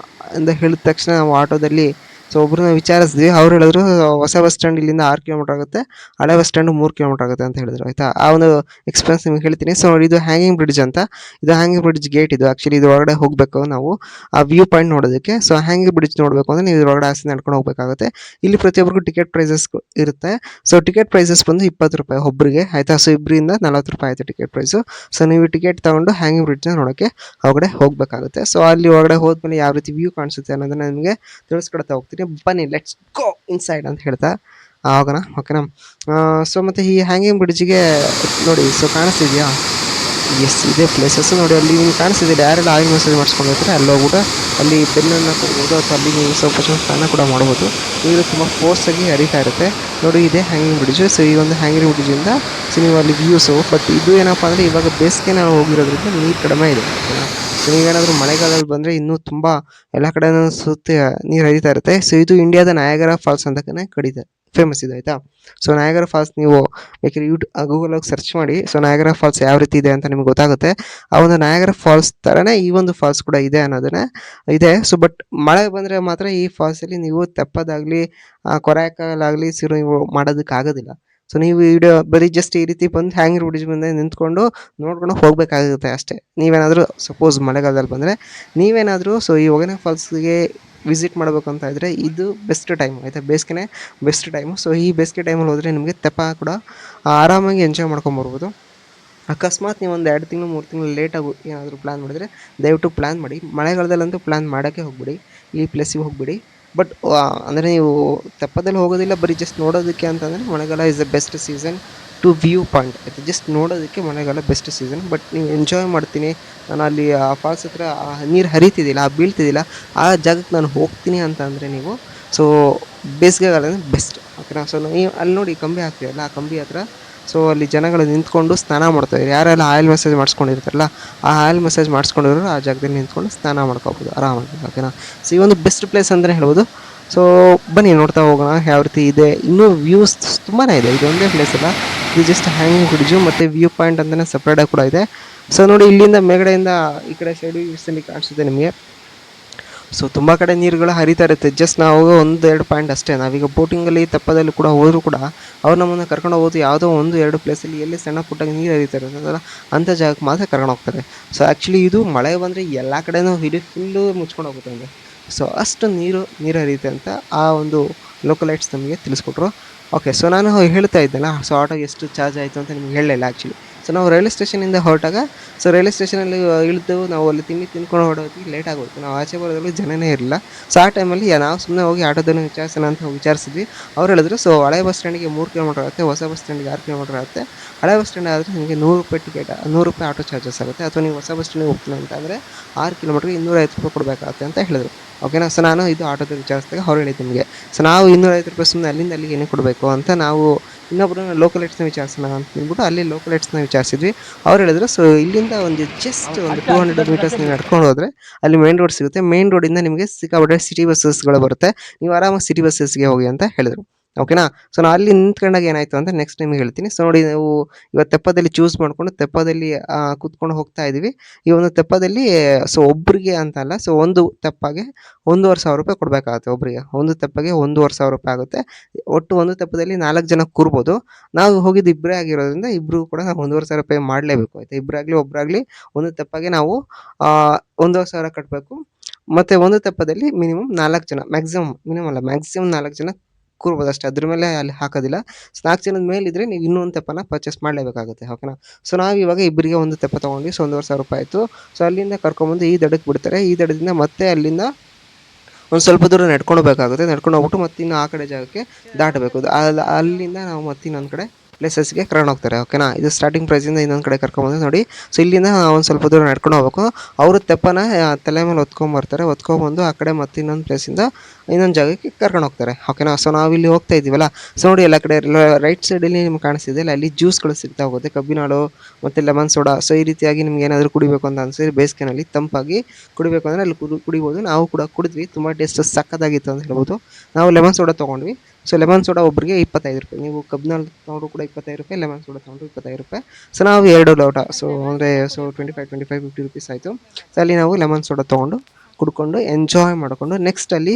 ಅಂತ ಹೇಳಿದ ತಕ್ಷಣ ನಾವು ಆಟೋದಲ್ಲಿ ಸೊ ಒಬ್ಬರನ್ನ ವಿಚಾರಿಸಿದ್ವಿ. ಅವ್ರು ಹೇಳಿದ್ರು ಹೊಸ ಬಸ್ ಸ್ಟ್ಯಾಂಡ್ ಇಲ್ಲಿಂದ 6 ಕಿಲೋಮೀಟರ್ ಆಗುತ್ತೆ, ಹಳೆ ಬಸ್ ಸ್ಟ್ಯಾಂಡು 3 ಕಿಲೋಮೀಟರ್ ಆಗುತ್ತೆ ಅಂತ ಹೇಳಿದ್ರು ಆಯಿತಾ. ಆ ಒಂದು ಎಕ್ಸ್ಪೀರಿಯನ್ಸ್ ನಿಮ್ಗೆ ಹೇಳ್ತೀನಿ. ಸೊ ನೋಡಿ, ಇದು ಹ್ಯಾಂಗಿಂಗ್ ಬ್ರಿಡ್ಜ್ ಅಂತ. ಇದು ಹ್ಯಾಂಗಿಂಗ್ ಬ್ರಿಡ್ಜ್ ಗೇಟ್. ಇದು ಆ್ಯಕ್ಚುಲಿ ಇದು ಒಳಗಡೆ ಹೋಗಬೇಕು ನಾವು ಆ ವ್ಯೂ ಪಾಯಿಂಟ್ ನೋಡೋದಕ್ಕೆ. ಸೊ ಹ್ಯಾಂಗಿಂಗ್ ಬ್ರಿಡ್ಜ್ ನೋಡಬೇಕು ಅಂದರೆ ನೀವು ಇದ್ರೊಳಗಡೆ ಆಸೆ ನಡ್ಕೊಂಡು ಹೋಗಬೇಕಾಗುತ್ತೆ. ಇಲ್ಲಿ ಪ್ರತಿಯೊಬ್ಬರಿಗೂ ಟಿಕೆಟ್ ಪ್ರೈಸಸ್ ಇರುತ್ತೆ. ಸೊ ಟಿಕೆಟ್ ಪ್ರೈಸಸ್ ಬಂದು 20 ರೂಪಾಯಿ ಒಬ್ಬರಿಗೆ ಆಯಿತಾ. ಸೊ ಇಬ್ಬರಿಂದ 40 ರೂಪಾಯಿ ಆಯಿತು ಟಿಕೆಟ್ ಪ್ರೈಸು. ಸೊ ನೀವು ಟಿಕೆಟ್ ತೊಗೊಂಡು ಹ್ಯಾಂಗಿಂಗ್ ಬ್ರಿಡ್ಜ್ನ ನೋಡೋಕ್ಕೆ ಒಳಗಡೆ ಹೋಗಬೇಕಾಗುತ್ತೆ. ಸೊ ಅಲ್ಲಿ ಒಳಗಡೆ ಹೋದ್ಮೇಲೆ ಯಾವ ರೀತಿ ವ್ಯೂ ಕಾಣಿಸುತ್ತೆ ಅನ್ನೋದನ್ನ ನಿಮಗೆ ತಿಳಿಸ್ಕೊಡ್ತಾ ಹೋಗ್ತೀನಿ. ಬನ್ನಿ, ಲೆಟ್ಸ್ ಗೋ ಇನ್ಸೈಡ್ ಅಂತ ಹೇಳ್ತಾ ಹೋಗೋಣ. ಓಕೆನಾ. ಸೊ ಮತ್ತು ಈ ಹ್ಯಾಂಗಿಂಗ್ ಬ್ರಿಡ್ಜಿಗೆ ನೋಡಿ, ಸೊ ಕಾಣಿಸ್ತಿದೆಯಾ? ಎಸ್, ಇದೇ ಪ್ಲೇಸಸ್ ನೋಡಿ. ಅಲ್ಲಿ ನಿಮ್ಗೆ ಕಾಣಿಸ್ತಿದೆ, ಯಾರೆಲ್ಲ ಆಯಿಲ್ ಮಸಾಜ್ ಮಾಡಿಸ್ಕೊಂಡಿರ್ತಾರೆ ಅಲ್ಲಿ ಹೋಗ್ಬಿಟ್ಟು ಅಲ್ಲಿ ಬೆನ್ನನ್ನು ಕೊಡ್ಬೋದು, ಅಥವಾ ಅಲ್ಲಿ ನೀವು ಸ್ವಲ್ಪ ಸ್ನಾನ ಕೂಡ ಮಾಡ್ಬೋದು. ನೀರು ತುಂಬ ಫೋರ್ಸಾಗಿ ಹರಿತಾ ಇರುತ್ತೆ ನೋಡಿ. ಇದೇ ಹ್ಯಾಂಗಿಂಗ್ ಬ್ರಿಡ್ಜು. ಸೊ ಈ ಒಂದು ಹ್ಯಾಂಗಿಂಗ್ ಬ್ರಿಡ್ಜಿಂದ ಸೊ ನೀವು ಅಲ್ಲಿ ವ್ಯೂಸು. ಬಟ್ ಇದು ಏನಪ್ಪ ಅಂದರೆ ಇವಾಗ ಬೇಸಿಗೆ ನಾವು ಹೋಗಿರೋದ್ರಿಂದ ನೀರು ಕಡಿಮೆ ಇದೆ. ಸೊ ನೀವೇನಾದರೂ ಮಳೆಗಾಲದಲ್ಲಿ ಬಂದರೆ ಇನ್ನೂ ತುಂಬ ಎಲ್ಲ ಕಡೆನೂ ಸುತ್ತಿ ನೀರು ಹರಿತಾ ಇರುತ್ತೆ. ಸೊ ಇದು ಇಂಡಿಯಾದ ನಯಾಗರ ಫಾಲ್ಸ್ ಅಂತಲೇ ಫೇಮಸ್ ಇದೆ ಆಯಿತಾ. ಸೊ ನಯಾಗರ ಫಾಲ್ಸ್ ನೀವು ಬೇಕಾದ್ರೆ ಗೂಗಲಲ್ಲಿ ಸರ್ಚ್ ಮಾಡಿ. ಸೊ ನಯಾಗರ ಫಾಲ್ಸ್ ಯಾವ ರೀತಿ ಇದೆ ಅಂತ ನಿಮ್ಗೆ ಗೊತ್ತಾಗುತ್ತೆ. ಆ ಒಂದು ನಯಾಗರ ಫಾಲ್ಸ್ ಥರನೇ ಈ ಒಂದು ಫಾಲ್ಸ್ ಕೂಡ ಇದೆ ಅನ್ನೋದನ್ನೇ ಇದೆ. ಸೊ ಬಟ್ ಮಳೆ ಬಂದರೆ ಮಾತ್ರ ಈ ಫಾಲ್ಸಲ್ಲಿ ನೀವು ತೆಪ್ಪದಾಗಲಿ ಕೊರೆಯಕ್ಕಾಗಲಾಗಲಿ ನೀವು ಮಾಡೋದಕ್ಕಾಗೋದಿಲ್ಲ. ಸೊ ನೀವು ವಿಡಿಯೋ ಬರೀ ಜಸ್ಟ್ ಈ ರೀತಿ ಬಂದು ಹ್ಯಾಂಗಿಂಗ್ ಬ್ರಿಡ್ಜ್ ಮುಂದೆ ನಿಂತ್ಕೊಂಡು ನೋಡ್ಕೊಂಡು ಹೋಗಬೇಕಾಗುತ್ತೆ ಅಷ್ಟೇ. ನೀವೇನಾದರೂ ಸಪೋಸ್ ಮಳೆಗಾಲದಲ್ಲಿ ಬಂದರೆ ನೀವೇನಾದರೂ ಸೊ ಈ ಹೊಗೆನೆ ಫಾಲ್ಸ್ಗೆ ವಿಸಿಟ್ ಮಾಡಬೇಕು ಅಂತ ಇದ್ದರೆ ಇದು ಬೆಸ್ಟ್ ಟೈಮ್ ಆಯಿತಾ. ಬೇಸಿಗೆನೇ ಬೆಸ್ಟ್ ಟೈಮು. ಸೊ ಈ ಬೇಸಿಗೆ ಟೈಮಲ್ಲಿ ಹೋದರೆ ನಿಮಗೆ ತೆಪ್ಪ ಕೂಡ ಆರಾಮಾಗಿ ಎಂಜಾಯ್ ಮಾಡ್ಕೊಂಬರ್ಬೋದು. ಅಕಸ್ಮಾತ್ ನೀವು ಒಂದು 2 ತಿಂಗಳು 3 ತಿಂಗಳು ಲೇಟಾಗಿ ಏನಾದರೂ ಪ್ಲ್ಯಾನ್ ಮಾಡಿದರೆ ದಯವಿಟ್ಟು ಪ್ಲ್ಯಾನ್ ಮಾಡಿ. ಮಳೆಗಾಲದಲ್ಲಂತೂ ಪ್ಲ್ಯಾನ್ ಮಾಡೋಕ್ಕೆ ಹೋಗ್ಬಿಡಿ, ಈ ಪ್ಲೇಸಿಗೆ ಹೋಗ್ಬಿಡಿ. ಬಟ್ ಅಂದರೆ ನೀವು ತೆಪ್ಪದಲ್ಲಿ ಹೋಗೋದಿಲ್ಲ, ಬರೀ ಜಸ್ಟ್ ನೋಡೋದಕ್ಕೆ ಅಂತಂದರೆ ಮಳೆಗಾಲ is the best season two view point ಆಯಿತು. ಜಸ್ಟ್ ನೋಡೋದಕ್ಕೆ ಮಳೆಗಾಲ ಬೆಸ್ಟ್ ಸೀಸನ್. ಬಟ್ ನೀವು ಎಂಜಾಯ್ ಮಾಡ್ತೀನಿ, ನಾನು ಅಲ್ಲಿ ಆ ಫಾಲ್ಸ್ ಹತ್ರ ನೀರು ಹರಿತಿದ್ದಿಲ್ಲ, ಬೀಳ್ತಿದ್ದಿಲ್ಲ, ಆ ಜಾಗಕ್ಕೆ ನಾನು ಹೋಗ್ತೀನಿ ಅಂತ ಅಂದರೆ ನೀವು ಸೊ ಬೇಸಿಗೆಗಾಲನೇ ಬೆಸ್ಟ್. ಓಕೆನಾ. ಸೊ ನೀವು ಅಲ್ಲಿ ನೋಡಿ ಕಂಬಿ ಹಾಕ್ತೀರಲ್ಲ, ಆ ಕಂಬಿ ಹತ್ರ ಸೊ ಅಲ್ಲಿ ಜನಗಳು ನಿಂತ್ಕೊಂಡು ಸ್ನಾನ ಮಾಡ್ತಾಯಿದ್ದಾರೆ. ಯಾರೆಲ್ಲ ಆಯಿಲ್ ಮಸಾಜ್ ಮಾಡಿಸ್ಕೊಂಡಿರ್ತಾರಲ್ಲ, ಆ ಆಯಿಲ್ ಮಸಾಜ್ ಮಾಡಿಸ್ಕೊಂಡಿರೋರು ಆ ಜಾಗದಲ್ಲಿ ನಿಂತ್ಕೊಂಡು ಸ್ನಾನ ಮಾಡ್ಕೋಬೋದು ಆರಾಮಾಗಿ. ಓಕೆನಾ. ಸೊ ಈ ಒಂದು ಬೆಸ್ಟ್ ಪ್ಲೇಸ್ ಅಂತಲೇ ಹೇಳ್ಬೋದು. ಸೊ ಬನ್ನಿ ನೋಡ್ತಾ ಹೋಗೋಣ ಯಾವ ರೀತಿ ಇದೆ. ಇನ್ನೂ ವ್ಯೂಸ್ ತುಂಬಾ ಇದೆ, ಇದೊಂದೇ ಪ್ಲೇಸ್ ಅಲ್ಲ, ಇದು ಜಸ್ಟ್ ಹ್ಯಾಂಗಿಂಗ್ ಬ್ರಿಡ್ಜು ಮತ್ತು ವ್ಯೂ ಪಾಯಿಂಟ್ ಅಂತಲೇ ಸಪ್ರೇಟಾಗಿ ಕೂಡ ಇದೆ. ಸೊ ನೋಡಿ, ಇಲ್ಲಿಂದ ಮೇಲ್ಗಡೆಯಿಂದ ಈ ಕಡೆ ಸೈಡು ವ್ಯೂಸಲ್ಲಿ ಕಾಣಿಸುತ್ತೆ ನಿಮಗೆ. ಸೊ ತುಂಬ ಕಡೆ ನೀರುಗಳು ಹರಿತಾ ಇರುತ್ತೆ. ಜಸ್ಟ್ ನಾವು 1-2 ಪಾಯಿಂಟ್ ಅಷ್ಟೇ. ನಾವೀಗ ಬೋಟಿಂಗಲ್ಲಿ ತೆಪ್ಪದಲ್ಲಿ ಕೂಡ ಹೋದರೂ ಕೂಡ ಅವ್ರು ನಮ್ಮನ್ನು ಕರ್ಕೊಂಡು ಹೋಗೋದು ಯಾವುದೋ 1-2 ಪ್ಲೇಸಲ್ಲಿ ಎಲ್ಲಿ ಸಣ್ಣ ಪುಟ್ಟಾಗಿ ನೀರು ಹರಿತಾ ಇರುತ್ತಲ್ಲ ಅಂಥ ಜಾಗಕ್ಕೆ ಮಾತ್ರ ಕರ್ಕೊಂಡು ಹೋಗ್ತಾರೆ. ಸೊ ಆ್ಯಕ್ಚುಲಿ ಇದು ಮಳೆ ಬಂದರೆ ಎಲ್ಲ ಕಡೆನೂ ಇಡೀ ಫುಲ್ಲು ಮುಚ್ಕೊಂಡು ಹೋಗುತ್ತೆ ಅಂದರೆ. ಸೊ ಅಷ್ಟು ನೀರು ಹರಿಯುತ್ತೆ ಅಂತ ಆ ಒಂದು ಲೋಕಲೈಟ್ಸ್ ನಮಗೆ ತಿಳಿಸ್ಕೊಟ್ರು. ಓಕೆ. ಸೊ ನಾನು ಹೇಳ್ತಾ ಇದ್ದೆನಲ್ಲ, ಸೊ ಆಟೋ ಎಷ್ಟು ಚಾರ್ಜ್ ಆಯಿತು ಅಂತ ನಿಮ್ಗೆ ಹೇಳಲಿಲ್ಲ ಆ್ಯಕ್ಚುಲಿ. ಸೊ ನಾವು ರೈಲ್ವೆ ಸ್ಟೇಷನಿಂದ ಹೊರಟಾಗ ಸೊ ರೈಲ್ವೆ ಸ್ಟೇಷನಲ್ಲಿ ಇಳಿದು ನಾವು ಅಲ್ಲಿ ತಿಂಕೊಂಡು ಹೊರಡೋದು ಲೇಟ್ ಆಗೋಯ್ತು. ನಾವು ಆಚೆ ಬರೋದ್ರಲ್ಲಿ ಜನನೇ ಇರಲಿಲ್ಲ. ಸೊ ಆ ಟೈಮಲ್ಲಿ ನಾವು ಸುಮ್ಮನೆ ಹೋಗಿ ಆಟೋದನ್ನು ವಿಚಾರಿಸೋಣ ಅಂತ ವಿಚಾರಿಸಿದ್ವಿ. ಅವ್ರು ಹೇಳಿದ್ರು ಸೊ ಹಳೆ ಬಸ್ ಸ್ಟ್ಯಾಂಡಿಗೆ 3 ಕಿಲೋಮೀಟರ್ ಆಗುತ್ತೆ, ಹೊಸ ಬಸ್ ಸ್ಟ್ಯಾಂಡಿಗೆ 6 ಕಿಲೋಮೀಟರ್ ಆಗುತ್ತೆ. ಹಳೆ ಬಸ್ ಸ್ಟ್ಯಾಂಡ್ ಆದರೆ ನಿಮಗೆ 100 ರೂಪಾಯಿ ಟಿಕೆಟ್, 100 ರೂಪಾಯಿ ಆಟೋ ಚಾರ್ಜಸ್ ಆಗುತ್ತೆ. ಅಥವಾ ನೀವು ಹೊಸ ಬಸ್ ಸ್ಟ್ಯಾಂಡಿಗೆ ಹೋಗ್ತೀನಿ ಅಂತ ಅಂದರೆ 6 ಕಿಲೋಮೀಟ್ರಿಗೆ 250 ರೂಪಾಯಿ ಕೊಡಬೇಕಾಗುತ್ತೆ ಅಂತ ಹೇಳಿದ್ರು. ಓಕೆನಾ. ಸೊ ನಾನು ಇದು ಆಟೋದ ವಿಚಾರಿಸಿದಾಗ ಅವ್ರು ಹೇಳಿದ್ದು ನಿಮಗೆ ಸೊ ನಾವು 250 ರೂಪಾಯಿ ಸುಮ್ಮನೆ ಅಲ್ಲಿಂದ ಅಲ್ಲಿಗೆ ಏನೇ ಕೊಡಬೇಕು ಅಂತ ನಾವು ಇನ್ನೊಬ್ಬರನ್ನ ಲೋಕಲೈಟ್ಸ್ನ ವಿಚಾರಿಸೋಣ ಅಂತ ಅಂದ್ಬಿಟ್ಟು ಅಲ್ಲಿ ಲೋಕಲೈಟ್ಸ್ನ ವಿಚಾರಿಸಿದ್ವಿ. ಅವ್ರು ಹೇಳಿದ್ರು ಸೊ ಇಲ್ಲಿಂದ ಜಸ್ಟ್ ಒಂದು 200 ಮೀಟರ್ಸ್ ನೀವು ನಡ್ಕೊಂಡು ಹೋದರೆ ಅಲ್ಲಿ ಮೇನ್ ರೋಡ್ ಸಿಗುತ್ತೆ. ಮೇನ್ ರೋಡಿಂದ ನಿಮಗೆ ಸಿಕ್ಕಾಪಟ್ಟೆ ಸಿಟಿ ಬಸ್ಸಸ್ಗಳು ಬರುತ್ತೆ, ನೀವು ಆರಾಮಾಗಿ ಸಿಟಿ ಬಸ್ಸಸ್ಗೆ ಹೋಗಿ ಅಂತ ಹೇಳಿದ್ರು. ಓಕೆನಾ. ಸೊ ನಾ ಅಲ್ಲಿ ನಿಂತ್ಕೊಂಡಾಗ ಏನಾಯಿತು ಅಂತ ನೆಕ್ಸ್ಟ್ ನಿಮಗೆ ಹೇಳ್ತೀನಿ. ಸೊ ನೋಡಿ ನಾವು ಇವತ್ತು ತೆಪ್ಪದಲ್ಲಿ ಚೂಸ್ ಮಾಡಿಕೊಂಡು ತೆಪ್ಪದಲ್ಲಿ ಕೂತ್ಕೊಂಡು ಹೋಗ್ತಾ ಇದ್ದೀವಿ. ಈ ಒಂದು ತೆಪ್ಪದಲ್ಲಿ ಸೊ ಒಬ್ಬರಿಗೆ ಅಂತ ಅಲ್ಲ, ಸೊ ಒಂದು ತೆಪ್ಪಗೆ ₹1,500 ಕೊಡಬೇಕಾಗುತ್ತೆ ಒಬ್ಬರಿಗೆ. ಒಂದು ತೆಪ್ಪಗೆ ₹1,500 ಆಗುತ್ತೆ. ಒಟ್ಟು ಒಂದು ತೆಪ್ಪದಲ್ಲಿ 4 ಜನ ಕೂರ್ಬೋದು. ನಾವು ಹೋಗಿದ್ದು ಇಬ್ಬರೇ ಆಗಿರೋದ್ರಿಂದ ಇಬ್ಬರಿಗೂ ಕೂಡ ನಾವು ₹1,500 ಮಾಡಲೇಬೇಕು ಆಯಿತಾ. ಇಬ್ಬರಾಗಲಿ ಒಬ್ಬರಾಗಲಿ ಒಂದು ತೆಪ್ಪಗೆ ನಾವು 1,500 ಕಟ್ಟಬೇಕು. ಮತ್ತು ಒಂದು ತೆಪ್ಪದಲ್ಲಿ ಮಿನಿಮಮ್ 4 ಜನ, ಮಿನಿಮಮ್ ಅಲ್ಲ ಮ್ಯಾಕ್ಸಿಮಮ್ 4 ಜನ ಕೂರ್ಬೋದು ಅಷ್ಟೇ. ಅದ್ರ ಮೇಲೆ ಅಲ್ಲಿ ಹಾಕೋದಿಲ್ಲ. ಸೊ 4 ಜನದ ಮೇಲಿದ್ರೆ ನೀವು ಇನ್ನೂ ಒಂದು ತೆಪ್ಪನ ಪರ್ಚೇಸ್ ಮಾಡಲೇಬೇಕಾಗುತ್ತೆ. ಓಕೆನಾ. ಸೊ ನಾವು ಇವಾಗ ಇಬ್ಬರಿಗೆ ಒಂದು ತೆಪ್ಪ ತೊಗೊಂಡ್ವಿ. ಸೊ ₹1,500 ಆಯಿತು. ಸೊ ಅಲ್ಲಿಂದ ಕರ್ಕೊಂಬಂದು ಈ ದಡಕ್ಕೆ ಬಿಡ್ತಾರೆ. ಈ ದಡದಿಂದ ಮತ್ತೆ ಅಲ್ಲಿಂದ ಒಂದು ಸ್ವಲ್ಪ ದೂರ ನಡ್ಕೊಂಡು ಹೋಗ್ಬೇಕಾಗುತ್ತೆ. ನಡ್ಕೊಂಡು ಹೋಗ್ಬಿಟ್ಟು ಮತ್ತೆ ಇನ್ನು ಆ ಕಡೆ ಜಾಗಕ್ಕೆ ದಾಟಬೇಕು. ಅಲ್ಲಿಂದ ನಾವು ಮತ್ತೆ ಇನ್ನೊಂದು ಕಡೆ ಪ್ಲೇಸಸ್ಗೆ ಕರ್ಕೊಂಡು ಹೋಗ್ತಾರೆ. ಓಕೆನಾ. ಇದು ಸ್ಟಾರ್ಟಿಂಗ್ ಪ್ರೈಸಿಂದ ಇನ್ನೊಂದು ಕಡೆ ಕರ್ಕೊಂಬಂದು ನೋಡಿ. ಸೊ ಇಲ್ಲಿಂದ ಒಂದು ಸ್ವಲ್ಪ ದೂರ ನಡ್ಕೊಂಡು ಹೋಗ್ಬೇಕು. ಅವರು ತೆಪ್ಪನ ತಲೆ ಮೇಲೆ ಹೊತ್ಕೊಂಬರ್ತಾರೆ. ಹೊತ್ಕೊಂಬಂದು ಆ ಕಡೆ ಮತ್ತೆ ಇನ್ನೊಂದು ಪ್ಲೇಸಿಂದ ಇನ್ನೊಂದು ಜಾಗಕ್ಕೆ ಕರ್ಕೊಂಡು ಹೋಗ್ತಾರೆ. ಓಕೆನಾ. ಸೊ ನಾವು ಇಲ್ಲಿ ಹೋಗ್ತಾ ಇದ್ದೀವಲ್ಲ, ಸೊ ನೋಡಿ ಎಲ್ಲ ಕಡೆ ರೈಟ್ ಸೈಡಲ್ಲಿ ನಿಮ್ಗೆ ಕಾಣಿಸ್ತಿದೆ ಅಲ್ಲ, ಅಲ್ಲಿ ಜ್ಯೂಸ್ಗಳು ಸಿಗ್ತಾ ಹೋಗುತ್ತೆ. ಕಬ್ಬಿನಾಳು ಮತ್ತು ಲೆಮನ್ ಸೋಡಾ. ಸೊ ಈ ರೀತಿಯಾಗಿ ನಿಮ್ಗೆ ಏನಾದರೂ ಕುಡಿಬೇಕು ಅಂತ ಅನಿಸಿದ್ರೆ ಬೇಸಿಗೆನಲ್ಲಿ ತಂಪಾಗಿ ಕುಡಿಬೇಕು ಅಂದರೆ ಅಲ್ಲಿ ಕುಡಿಬೋದು. ನಾವು ಕೂಡ ಕುಡಿದ್ವಿ. ತುಂಬ ಟೇಸ್ಟ್ ಸಕ್ಕತ್ತಾಗಿತ್ತು ಅಂತ ಹೇಳ್ಬೋದು. ನಾವು ಲೆಮನ್ ಸೋಡಾ ತೊಗೊಂಡ್ವಿ. ಸೊ ಲೆಮನ್ ಸೋಡಾ ಒಬ್ಬರಿಗೆ ₹25. ನೀವು ಕಬ್ಬಿನಾಳು ತೊಗೊಂಡ್ರು ಕೂಡ ₹25, ಲೆಮನ್ ಸೋಡಾ ತೊಗೊಂಡ್ರು ₹25. ಸೊ ನಾವು 2 ಲೋಟ, ಸೊ ಅಂದರೆ ಸೊ 25, ₹50 ಆಯಿತು. ಸೊ ಅಲ್ಲಿ ನಾವು ಲೆಮನ್ ಸೋಡಾ ತೊಗೊಂಡು ಕುಡ್ಕೊಂಡು ಎಂಜಾಯ್ ಮಾಡಿಕೊಂಡು ನೆಕ್ಸ್ಟ್ ಅಲ್ಲಿ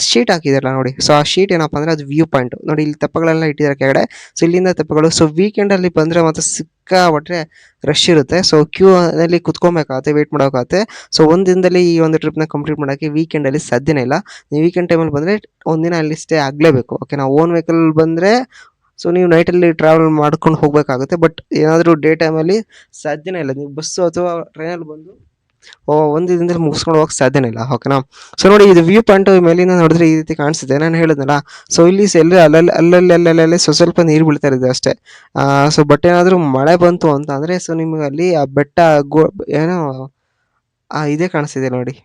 ಶೀಟ್ ಹಾಕಿದಾರಲ್ಲ ನೋಡಿ. ಸೊ ಆ ಶೀಟ್ ಏನಪ್ಪ ಅಂದರೆ ಅದು ವ್ಯೂ ಪಾಯಿಂಟ್ ನೋಡಿ. ಇಲ್ಲಿ ತೆಪ್ಪಗಳೆಲ್ಲ ಇಟ್ಟಿದ್ದಾರೆ ಕೆಳಗಡೆ. ಸೊ ಇಲ್ಲಿಂದ ತೆಪ್ಪಗಳು. ಸೊ ವೀಕೆಂಡಲ್ಲಿ ಬಂದರೆ ಮತ್ತು ಸಿಕ್ಕಾಪಟ್ಟೆ ರಶ್ ಇರುತ್ತೆ. ಸೊ ಕ್ಯೂ ಅಲ್ಲಿ ಕುತ್ಕೊಬೇಕಾಗತ್ತೆ, ವೇಟ್ ಮಾಡೋಕ್ಕಾಗತ್ತೆ. ಸೊ ಒಂದು ದಿನದಲ್ಲಿ ಈ ಒಂದು ಟ್ರಿಪ್ನ ಕಂಪ್ಲೀಟ್ ಮಾಡೋಕ್ಕೆ ವೀಕೆಂಡಲ್ಲಿ ಸಾಧ್ಯನೇ ಇಲ್ಲ. ನೀವು ವೀಕೆಂಡ್ ಟೈಮಲ್ಲಿ ಬಂದರೆ ಒಂದಿನ ಅಲ್ಲಿ ಸ್ಟೇ ಆಗಲೇಬೇಕು. ಓಕೆ. ನಾವು ಓನ್ ವೆಹಿಕಲ್ ಬಂದರೆ ಸೊ ನೀವು ನೈಟಲ್ಲಿ ಟ್ರಾವೆಲ್ ಮಾಡ್ಕೊಂಡು ಹೋಗಬೇಕಾಗುತ್ತೆ. ಬಟ್ ಏನಾದರೂ ಡೇ ಟೈಮಲ್ಲಿ ಸಾಧ್ಯನೇ ಇಲ್ಲ. ನೀವು ಬಸ್ಸು ಅಥವಾ ಟ್ರೈನಲ್ಲಿ ಬಂದು ಒಂದು ದಿನದಲ್ಲಿ ಮುಗಿಸ್ಕೊಂಡು ಹೋಗಕ್ಕೆ ಸಾಧ್ಯನೇ ಇಲ್ಲ. ಓಕೆನಾ. ಸೊ ನೋಡಿ ಇದು ವ್ಯೂ ಪಾಯಿಂಟ್ ಮೇಲಿಂದ ನೋಡಿದ್ರೆ ಈ ರೀತಿ ಕಾಣಿಸ್ತಿದೆ. ನಾನು ಹೇಳಿದ್ನಲ್ಲ, ಸೊ ಇಲ್ಲಿ ಎಲ್ಲ ಅಲ್ಲಲ್ಲಿ ಸ್ವಲ್ಪ ನೀರು ಬೀಳ್ತಾ ಇದೆ ಅಷ್ಟೇ. ಸೊ ಬಟ್ ಏನಾದರೂ ಮಳೆ ಬಂತು ಅಂತ ಅಂದರೆ ಸೊ ನಿಮಗೆ ಅಲ್ಲಿ ಆ ಬೆಟ್ಟ ಏನೋ ಇದೇ ಕಾಣಿಸ್ತಿದೆ ನೋಡಿ,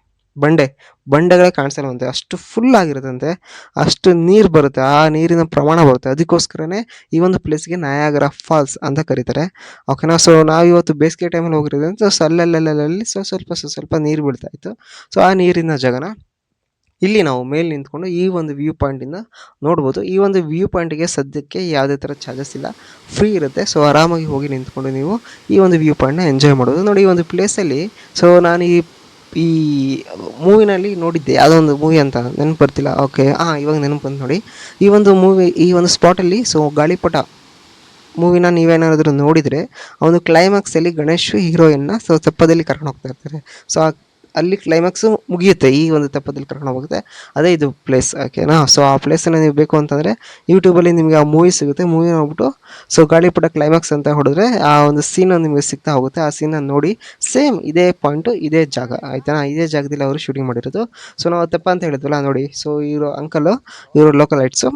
ಬಂಡೆಗಳೇ ಕಾಣಿಸಲ್ವಂತೆ. ಅಷ್ಟು ಫುಲ್ ಆಗಿರುತ್ತಂತೆ, ಅಷ್ಟು ನೀರು ಬರುತ್ತೆ, ಆ ನೀರಿನ ಪ್ರಮಾಣ ಬರುತ್ತೆ. ಅದಕ್ಕೋಸ್ಕರನೇ ಈ ಒಂದು ಪ್ಲೇಸ್ಗೆ ನಯಾಗರ ಫಾಲ್ಸ್ ಅಂತ ಕರೀತಾರೆ. ಓಕೆನಾ. ಸೊ ನಾವು ಇವತ್ತು ಬೇಸಿಗೆ ಟೈಮಲ್ಲಿ ಹೋಗಿರೋದ್ರಿಂದ ಸೊ ಅಲ್ಲಲ್ಲಿ ಸ್ವಲ್ಪ ನೀರು ಬೀಳ್ತಾ ಇತ್ತು. ಸೊ ಆ ನೀರಿನ ಜಾಗನ ಇಲ್ಲಿ ನಾವು ಮೇಲೆ ನಿಂತ್ಕೊಂಡು ಈ ಒಂದು ವ್ಯೂ ಪಾಯಿಂಟಿಂದ ನೋಡ್ಬೋದು. ಈ ಒಂದು ವ್ಯೂ ಪಾಯಿಂಟಿಗೆ ಸದ್ಯಕ್ಕೆ ಯಾವುದೇ ಥರ ಚಾರ್ಜಸ್ ಇಲ್ಲ, ಫ್ರೀ ಇರುತ್ತೆ. ಸೊ ಆರಾಮಾಗಿ ಹೋಗಿ ನಿಂತ್ಕೊಂಡು ನೀವು ಈ ಒಂದು ವ್ಯೂ ಪಾಯಿಂಟ್ನ ಎಂಜಾಯ್ ಮಾಡೋದು. ನೋಡಿ ಈ ಒಂದು ಪ್ಲೇಸಲ್ಲಿ ಸೊ ನಾನು ಈ ಮೂವಿನಲ್ಲಿ ನೋಡಿದ್ದೆ, ಯಾವುದೋ ಒಂದು ಮೂವಿ ಅಂತ ನೆನಪು ಬರ್ತಿಲ್ಲ. ಓಕೆ, ಇವಾಗ ನೆನಪು ಬಂತು ನೋಡಿ. ಈ ಒಂದು ಸ್ಪಾಟಲ್ಲಿ ಸೊ ಗಾಳಿಪಟ ಮೂವಿನ ನೀವೇನಾದರೂ ನೋಡಿದರೆ ಆ ಒಂದು ಕ್ಲೈಮ್ಯಾಕ್ಸಲ್ಲಿ ಗಣೇಶ್ ಹೀರೋಯಿನ್ನ ಸೊ ತೆಪ್ಪದಲ್ಲಿ ಕರ್ಕೊಂಡು ಹೋಗ್ತಾ ಇರ್ತಾರೆ. ಸೊ ಅಲ್ಲಿ ಕ್ಲೈಮ್ಯಾಕ್ಸು ಮುಗಿಯುತ್ತೆ, ಈ ಒಂದು ತೆಪ್ಪದಲ್ಲಿ ಕರ್ಕೊಂಡು ಹೋಗುತ್ತೆ. ಅದೇ ಇದು ಪ್ಲೇಸ್. ಓಕೆನಾ. ಸೊ ಆ ಪ್ಲೇಸನ್ನು ನೀವು ಬೇಕು ಅಂತಂದರೆ ಯೂಟ್ಯೂಬಲ್ಲಿ ನಿಮಗೆ ಆ ಮೂವಿ ಸಿಗುತ್ತೆ. ಮೂವಿ ನೋಡ್ಬಿಟ್ಟು ಸೊ ಗಾಳಿಪಟ ಕ್ಲೈಮ್ಯಾಕ್ಸ್ ಅಂತ ಹೊಡೆದ್ರೆ ಆ ಒಂದು ಸೀನ್ ನಿಮಗೆ ಸಿಗ್ತಾ ಹೋಗುತ್ತೆ. ಆ ಸೀನನ್ನು ನೋಡಿ ಸೇಮ್ ಇದೇ ಪಾಯಿಂಟು, ಇದೇ ಜಾಗ ಆಯ್ತಾ. ಇದೇ ಜಾಗದಲ್ಲಿ ಅವರು ಶೂಟಿಂಗ್ ಮಾಡಿರೋದು. ಸೊ ನಾವು ತೆಪ್ಪ ಅಂತ ಹೇಳಿದ್ವಲ್ಲ ನೋಡಿ. ಸೊ ಇವರು ಅಂಕಲು, ಇವರು ಲೋಕಲ್ ಲೈಟ್ಸು,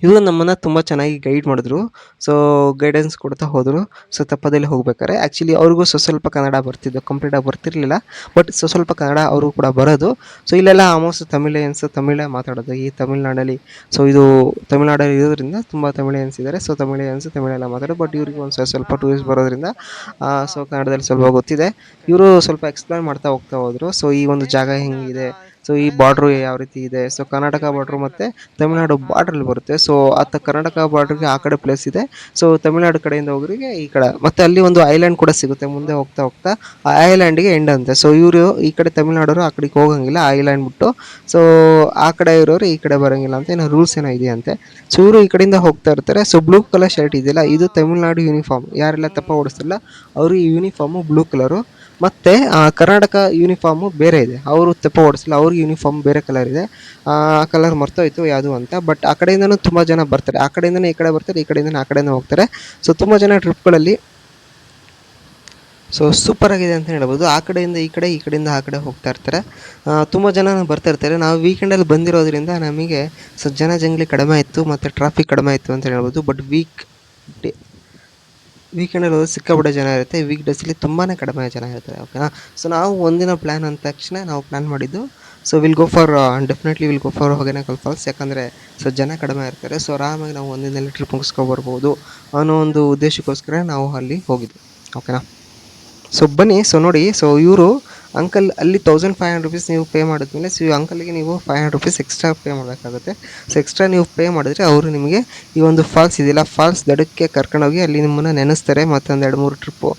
ಇವರು ನಮ್ಮನ್ನು ತುಂಬ ಚೆನ್ನಾಗಿ ಗೈಡ್ ಮಾಡಿದ್ರು. ಸೊ ಗೈಡೆನ್ಸ್ ಕೊಡ್ತಾ ಹೋದರು. ಸೊ ತೆಪ್ಪದಲ್ಲಿ ಹೋಗ್ಬೇಕಾರೆ ಆ್ಯಕ್ಚುಲಿ ಅವ್ರಿಗೂ ಸ್ವಲ್ಪ ಕನ್ನಡ ಬರ್ತಿದ್ದು, ಕಂಪ್ಲೀಟಾಗಿ ಬರ್ತಿರಲಿಲ್ಲ. ಬಟ್ ಸ್ವಲ್ಪ ಕನ್ನಡ ಅವರು ಕೂಡ ಬರೋದು. ಸೊ ಇಲ್ಲೆಲ್ಲ ಆಲ್ಮೋಸ್ಟ್ ತಮಿಳೇ ಮಾತಾಡೋದು ಈ ತಮಿಳ್ನಾಡಲ್ಲಿ. ಸೊ ಇದು ತಮಿಳ್ನಾಡಲ್ಲಿ ಇರೋದ್ರಿಂದ ತುಂಬ ತಮಿಳಿಯನ್ಸ್ ಇದ್ದಾರೆ. ಸೊ ತಮಿಳೆಲ್ಲ ಮಾತಾಡೋದು. ಬಟ್ ಇವ್ರಿಗೆ ಒಂದು ಸ್ವಲ್ಪ ಟೂರಿಸ್ಟ್ ಬರೋದ್ರಿಂದ ಸೊ ಕನ್ನಡದಲ್ಲಿ ಸ್ವಲ್ಪ ಗೊತ್ತಿದೆ. ಇವರು ಸ್ವಲ್ಪ ಎಕ್ಸ್ಪ್ಲೈನ್ ಮಾಡ್ತಾ ಹೋಗ್ತಾ ಹೋದರು. ಸೊ ಈ ಒಂದು ಜಾಗ ಹೆಂಗಿದೆ, ಸೊ ಈ ಬಾರ್ಡ್ರು ಯಾವ ರೀತಿ ಇದೆ. ಸೊ ಕರ್ನಾಟಕ ಬಾರ್ಡ್ರು ಮತ್ತು ತಮಿಳ್ನಾಡು ಬಾರ್ಡ್ರಲ್ಲಿ ಬರುತ್ತೆ. ಸೊ ಕರ್ನಾಟಕ ಬಾರ್ಡ್ರಿಗೆ ಆ ಕಡೆ ಪ್ಲೇಸ್ ಇದೆ. ಸೊ ತಮಿಳ್ನಾಡು ಕಡೆಯಿಂದ ಹೋಗೋರಿಗೆ ಈ ಕಡೆ ಮತ್ತು ಅಲ್ಲಿ ಒಂದು ಐಲ್ಯಾಂಡ್ ಕೂಡ ಸಿಗುತ್ತೆ. ಮುಂದೆ ಹೋಗ್ತಾ ಆ ಐಲ್ಯಾಂಡಿಗೆ ಎಂಡ್ ಅಂತೆ. ಸೊ ಇವರು ಈ ಕಡೆ ತಮಿಳ್ನಾಡವರು ಆ ಕಡೆಗೆ ಹೋಗಂಗಿಲ್ಲ, ಐಲ್ಯಾಂಡ್ ಬಿಟ್ಟು. ಸೊ ಆ ಕಡೆ ಇರೋರು ಈ ಕಡೆ ಬರೋಂಗಿಲ್ಲ ಅಂತ ಏನೋ ರೂಲ್ಸ್ ಏನೋ ಇದೆಯಂತೆ. ಸೊ ಇವರು ಈ ಕಡೆಯಿಂದ ಹೋಗ್ತಾ ಇರ್ತಾರೆ. ಸೊ ಬ್ಲೂ ಕಲರ್ ಶರ್ಟ್ ಇದೆಯಲ್ಲ, ಇದು ತಮಿಳ್ನಾಡು ಯೂನಿಫಾರ್ಮ್. ಯಾರೆಲ್ಲ ತಪ್ಪ ಓಡಿಸ್ತಿಲ್ಲ ಅವರು ಈ ಯೂನಿಫಾರ್ಮು ಬ್ಲೂ ಕಲರು. ಮತ್ತು ಕರ್ನಾಟಕ ಯೂನಿಫಾರ್ಮು ಬೇರೆ ಇದೆ, ಅವರು ತೆಪ್ಪ ಓಡಿಸಿಲ್ಲ, ಅವ್ರಿಗೆ ಯೂನಿಫಾರ್ಮ್ ಬೇರೆ ಕಲರ್ ಇದೆ. ಆ ಕಲರ್ ಮರ್ತೋಯ್ತು ಯಾವುದು ಅಂತ. ಬಟ್ ಆ ಕಡೆಯಿಂದನೂ ತುಂಬ ಜನ ಬರ್ತಾರೆ, ಆ ಕಡೆಯಿಂದನೇ ಈ ಕಡೆ ಬರ್ತಾರೆ, ಈ ಕಡೆಯಿಂದ ಆ ಕಡೆಯಿಂದ ಹೋಗ್ತಾರೆ. ಸೊ ತುಂಬ ಜನ ಟ್ರಿಪ್ಗಳಲ್ಲಿ ಸೊ ಸೂಪರಾಗಿದೆ ಅಂತ ಹೇಳ್ಬೋದು. ಆ ಕಡೆಯಿಂದ ಈ ಕಡೆ, ಈ ಕಡೆಯಿಂದ ಆ ಕಡೆ ಹೋಗ್ತಾ ಇರ್ತಾರೆ. ತುಂಬ ಜನ ಬರ್ತಾ ಇರ್ತಾರೆ. ನಾವು ವೀಕೆಂಡಲ್ಲಿ ಬಂದಿರೋದ್ರಿಂದ ನಮಗೆ ಸೊ ಜನಜಂಗ್ಲಿ ಕಡಿಮೆ ಇತ್ತು ಮತ್ತು ಟ್ರಾಫಿಕ್ ಕಡಿಮೆ ಇತ್ತು ಅಂತ ಹೇಳ್ಬೋದು. ಬಟ್ ವೀಕೆಂಡಲ್ಲಿ ಹೋದ್ರೆ ಸಿಕ್ಕಾಪಟ್ಟೆ ಜನ ಇರುತ್ತೆ. ವೀಕ್ ಡೇಸಲ್ಲಿ ತುಂಬಾ ಕಡಿಮೆ ಜನ ಇರ್ತಾರೆ. ಓಕೆನಾ. ಸೊ ನಾವು ಒಂದಿನ ಪ್ಲ್ಯಾನ್ ಅಂದ ತಕ್ಷಣ ನಾವು ಪ್ಲ್ಯಾನ್ ಮಾಡಿದ್ದು so definitely will go for Hogenakkal falls. ಯಾಕಂದರೆ ಸೊ ಜನ ಕಡಿಮೆ ಇರ್ತಾರೆ. ಸೊ ಆರಾಮಾಗಿ ನಾವು ಒಂದಿನಲ್ಲಿ ಟ್ರಿಪ್ ಮುಗಿಸ್ಕೊಬರ್ಬೋದು ಅನ್ನೋ ಒಂದು ಉದ್ದೇಶಕ್ಕೋಸ್ಕರ ನಾವು ಅಲ್ಲಿ ಹೋಗಿದ್ವಿ. ಓಕೆನಾ. ಸೊ ಬನ್ನಿ. ಸೊ ನೋಡಿ, ಸೊ ಇವರು ಅಂಕಲ್ ಅಲ್ಲಿ 1500 ರುಪೀಸ್ ನೀವು ಪೇ ಮಾಡಿದ್ಮೇಲೆ ಸೊ ಈ ಅಂಕಲ್ಗೆ ನೀವು 500 ರುಪೀಸ್ ಎಕ್ಸ್ಟ್ರಾ ಪೇ ಮಾಡಬೇಕಾಗುತ್ತೆ. ಸೊ ಎಕ್ಸ್ಟ್ರಾ ನೀವು ಪೇ ಮಾಡಿದ್ರೆ ಅವರು ನಿಮಗೆ ಈ ಒಂದು ಫಾಲ್ಸ್ ಇದೆಯಲ್ಲ, ಫಾಲ್ಸ್ ದಡಕ್ಕೆ ಕರ್ಕೊಂಡೋಗಿ ಅಲ್ಲಿ ನಿಮ್ಮನ್ನು ನೆನೆಸ್ತಾರೆ. ಮತ್ತೊಂದು 2-3 ಟ್ರಿಪ್ಪು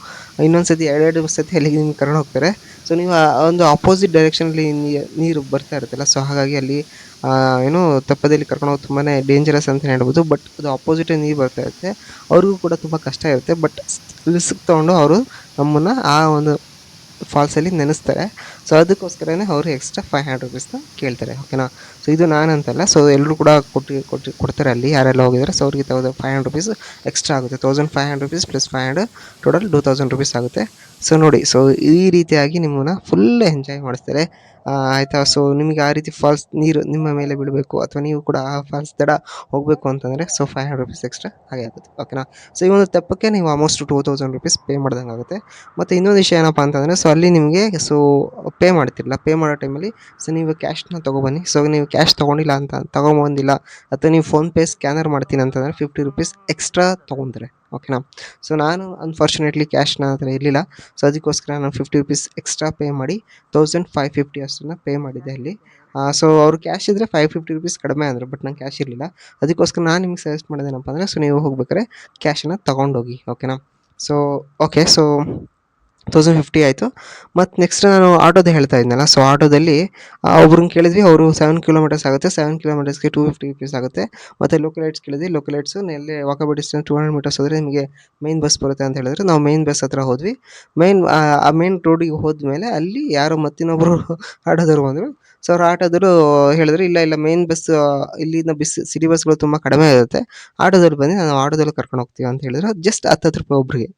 ಇನ್ನೊಂದು ಸತಿ 2-2 ಸತಿ ಅಲ್ಲಿಗೆ ನಿಮ್ಗೆ ಕರ್ಕೊಂಡು ಹೋಗ್ತಾರೆ. ಸೊ ನೀವು ಆ ಒಂದು ಆಪೋಸಿಟ್ ಡೈರೆಕ್ಷನಲ್ಲಿ ನೀರು ಬರ್ತಾ ಇರುತ್ತಲ್ಲ, ಸೊ ಹಾಗಾಗಿ ಅಲ್ಲಿ ಏನು ತಪ್ಪದಲ್ಲಿ ಕರ್ಕೊಂಡು ಹೋಗೋದು ತುಂಬಾ ಡೇಂಜರಸ್ ಅಂತಲೇ ಹೇಳ್ಬೋದು. ಬಟ್ ಅದು ಆಪೋಸಿಟೇ ನೀರು ಬರ್ತಾ ಇರುತ್ತೆ, ಅವ್ರಿಗೂ ಕೂಡ ತುಂಬ ಕಷ್ಟ ಇರುತ್ತೆ. ಬಟ್ ರಿಸ್ಕ್ ತೊಗೊಂಡು ಅವರು ನಮ್ಮನ್ನು ಆ ಒಂದು ಫಾಲ್ಸಲ್ಲಿ ನೆನೆಸ್ತಾರೆ. ಸೊ ಅದಕ್ಕೋಸ್ಕರನೇ ಅವರು ಎಕ್ಸ್ಟ್ರಾ 500 ರುಪೀಸ್ನ ಕೇಳ್ತಾರೆ, ಓಕೆನಾ. ಸೊ ಇದು ನಾನಂತಲ್ಲ, ಸೊ ಎಲ್ಲರೂ ಕೂಡ ಕೊಡ್ತಾರೆ ಅಲ್ಲಿ ಯಾರೆಲ್ಲ ಹೋಗಿದ್ದಾರೆ. ಸೊ ಅವ್ರಿಗೆ 500 ರುಪೀಸ್ ಎಕ್ಸ್ಟ್ರಾ ಆಗುತ್ತೆ. 1500 ರುಪೀಸ್ ಪ್ಲಸ್ 500 ಟೋಟಲ್ 2000 ರುಪೀಸ್ ಆಗುತ್ತೆ. ಸೊ ನೋಡಿ, ಸೊ ಈ ರೀತಿಯಾಗಿ ನಿಮ್ಮನ್ನು ಫುಲ್ ಎಂಜಾಯ್ ಮಾಡಿಸ್ತಾರೆ, ಆಯಿತಾ. ಸೊ ನಿಮಗೆ ಆ ರೀತಿ ಫಾಲ್ಸ್ ನೀರು ನಿಮ್ಮ ಮೇಲೆ ಬೀಳಬೇಕು ಅಥವಾ ನೀವು ಕೂಡ ಆ ಫಾಲ್ಸ್ ದಡ ಹೋಗಬೇಕು ಅಂತಂದರೆ ಸೊ 500 ರುಪೀಸ್ ಎಕ್ಸ್ಟ್ರಾ ಹಾಗೆ ಆಗುತ್ತೆ, ಓಕೆನಾ. ಸೊ ಈ ಒಂದು ತೆಪ್ಪಕ್ಕೆ ನೀವು ಆಲ್ಮೋಸ್ಟ್ 2000 ರುಪೀಸ್ ಪೇ ಮಾಡ್ದಂಗೆ ಆಗುತ್ತೆ. ಮತ್ತು ಇನ್ನೊಂದು ವಿಷಯ ಏನಪ್ಪ ಅಂತಂದರೆ, ಸೊ ಅಲ್ಲಿ ನಿಮಗೆ ಸೊ ಪೇ ಮಾಡ್ತಿರಲ್ಲ, ಪೇ ಮಾಡೋ ಟೈಮಲ್ಲಿ ಸೊ ನೀವು ಕ್ಯಾಶ್ನ ತೊಗೊಬನ್ನಿ. ಸೊ ನೀವು ಕ್ಯಾಶ್ ತೊಗೊಂಡಿಲ್ಲ ಅಂತ ತೊಗೊಂಬಂದಿಲ್ಲ ಅಥವಾ ನೀವು ಫೋನ್ಪೇ ಸ್ಕ್ಯಾನರ್ ಮಾಡ್ತೀನಿ ಅಂತಂದರೆ 50 ರುಪೀಸ್ ಎಕ್ಸ್ಟ್ರಾ ತೊಗೊತಾರೆ, ಓಕೆನಾ. ಸೊ ನಾನು ಅನ್ಫಾರ್ಚುನೇಟ್ಲಿ ಕ್ಯಾಶ್ನ ಆ ಥರ ಇರಲಿಲ್ಲ. ಸೊ ಅದಕ್ಕೋಸ್ಕರ ನಾನು 50 ರುಪೀಸ್ ಎಕ್ಸ್ಟ್ರಾ ಪೇ ಮಾಡಿ 1550 ಅಷ್ಟನ್ನು ಪೇ ಮಾಡಿದ್ದೆ ಅಲ್ಲಿ. ಸೊ ಅವರು ಕ್ಯಾಶ್ ಇದ್ದರೆ 550 ರುಪೀಸ್ ಕಡಿಮೆ ಅಂದರು, ಬಟ್ ನಂಗೆ ಕ್ಯಾಶ್ ಇರಲಿಲ್ಲ. ಅದಕ್ಕೋಸ್ಕರ ನಾನು ನಿಮ್ಗೆ ಸಜೆಸ್ಟ್ ಮಾಡೋದೇನಪ್ಪ ಅಂದರೆ, ಸೊ ನೀವು ಹೋಗ್ಬೇಕಾದ್ರೆ ಕ್ಯಾಶನ್ನು ತೊಗೊಂಡೋಗಿ, ಓಕೆನಾ. ಸೊ ಓಕೆ, ಸೊ 1050 ಆಯಿತು. ಮತ್ತು ನೆಕ್ಸ್ಟ್ ನಾನು ಆಟೋದು ಹೇಳ್ತಾ ಇದ್ನಲ್ಲ, ಸೊ ಆಟೋದಲ್ಲಿ ಒಬ್ರನ್ನ ಕೇಳಿದ್ವಿ, ಅವರು 7 ಕಿಲೋಮೀಟರ್ಸ್ ಆಗುತ್ತೆ, 7 ಕಿಲೋಮೀಟರ್ಸ್ಗೆ 250 ರುಪೀಸ್ ಆಗುತ್ತೆ. ಮತ್ತು ಲೋಕಲ್ ರೈಡ್ಸ್ ಕೇಳಿದ್ವಿ, ಲೋಕಲ್ ರೈಡ್ಸು ಎಲ್ಲೇ ವಾಕಬಲ್ ಡಿಸ್ಟೆನ್ಸ್ 200 ಮೀಟರ್ಸ್ ಹೋದರೆ ನಿಮಗೆ ಮೈನ್ ಬಸ್ ಬರುತ್ತೆ ಅಂತ ಹೇಳಿದ್ರು. ನಾವು ಮೈನ್ ಬಸ್ ಹತ್ರ ಹೋದ್ವಿ. ಆ ಮೈನ್ ರೋಡಿಗೆ ಹೋದ್ಮೇಲೆ ಅಲ್ಲಿ ಯಾರೋ ಮತ್ತಿನ್ನೊಬ್ಬರು ಆಟೋದವ್ರು ಬಂದರು. ಸೊ ಅವ್ರು ಆಟೋದವರು ಹೇಳಿದ್ರು, ಇಲ್ಲ ಮೈನ್ ಬಸ್ ಇಲ್ಲಿಂದ ಸಿಟಿ ಬಸ್ಗಳು ತುಂಬ ಕಡಿಮೆ ಇರುತ್ತೆ, ಆಟೋದವ್ರು ಬನ್ನಿ, ನಾವು ಆಟೋದಲ್ಲಿ ಕರ್ಕೊಂಡು ಹೋಗ್ತೀವಿ ಅಂತ ಹೇಳಿದ್ರು. ಜಸ್ಟ್ 10 ರೂಪಾಯಿ ಒಬ್ರಿಗೆ.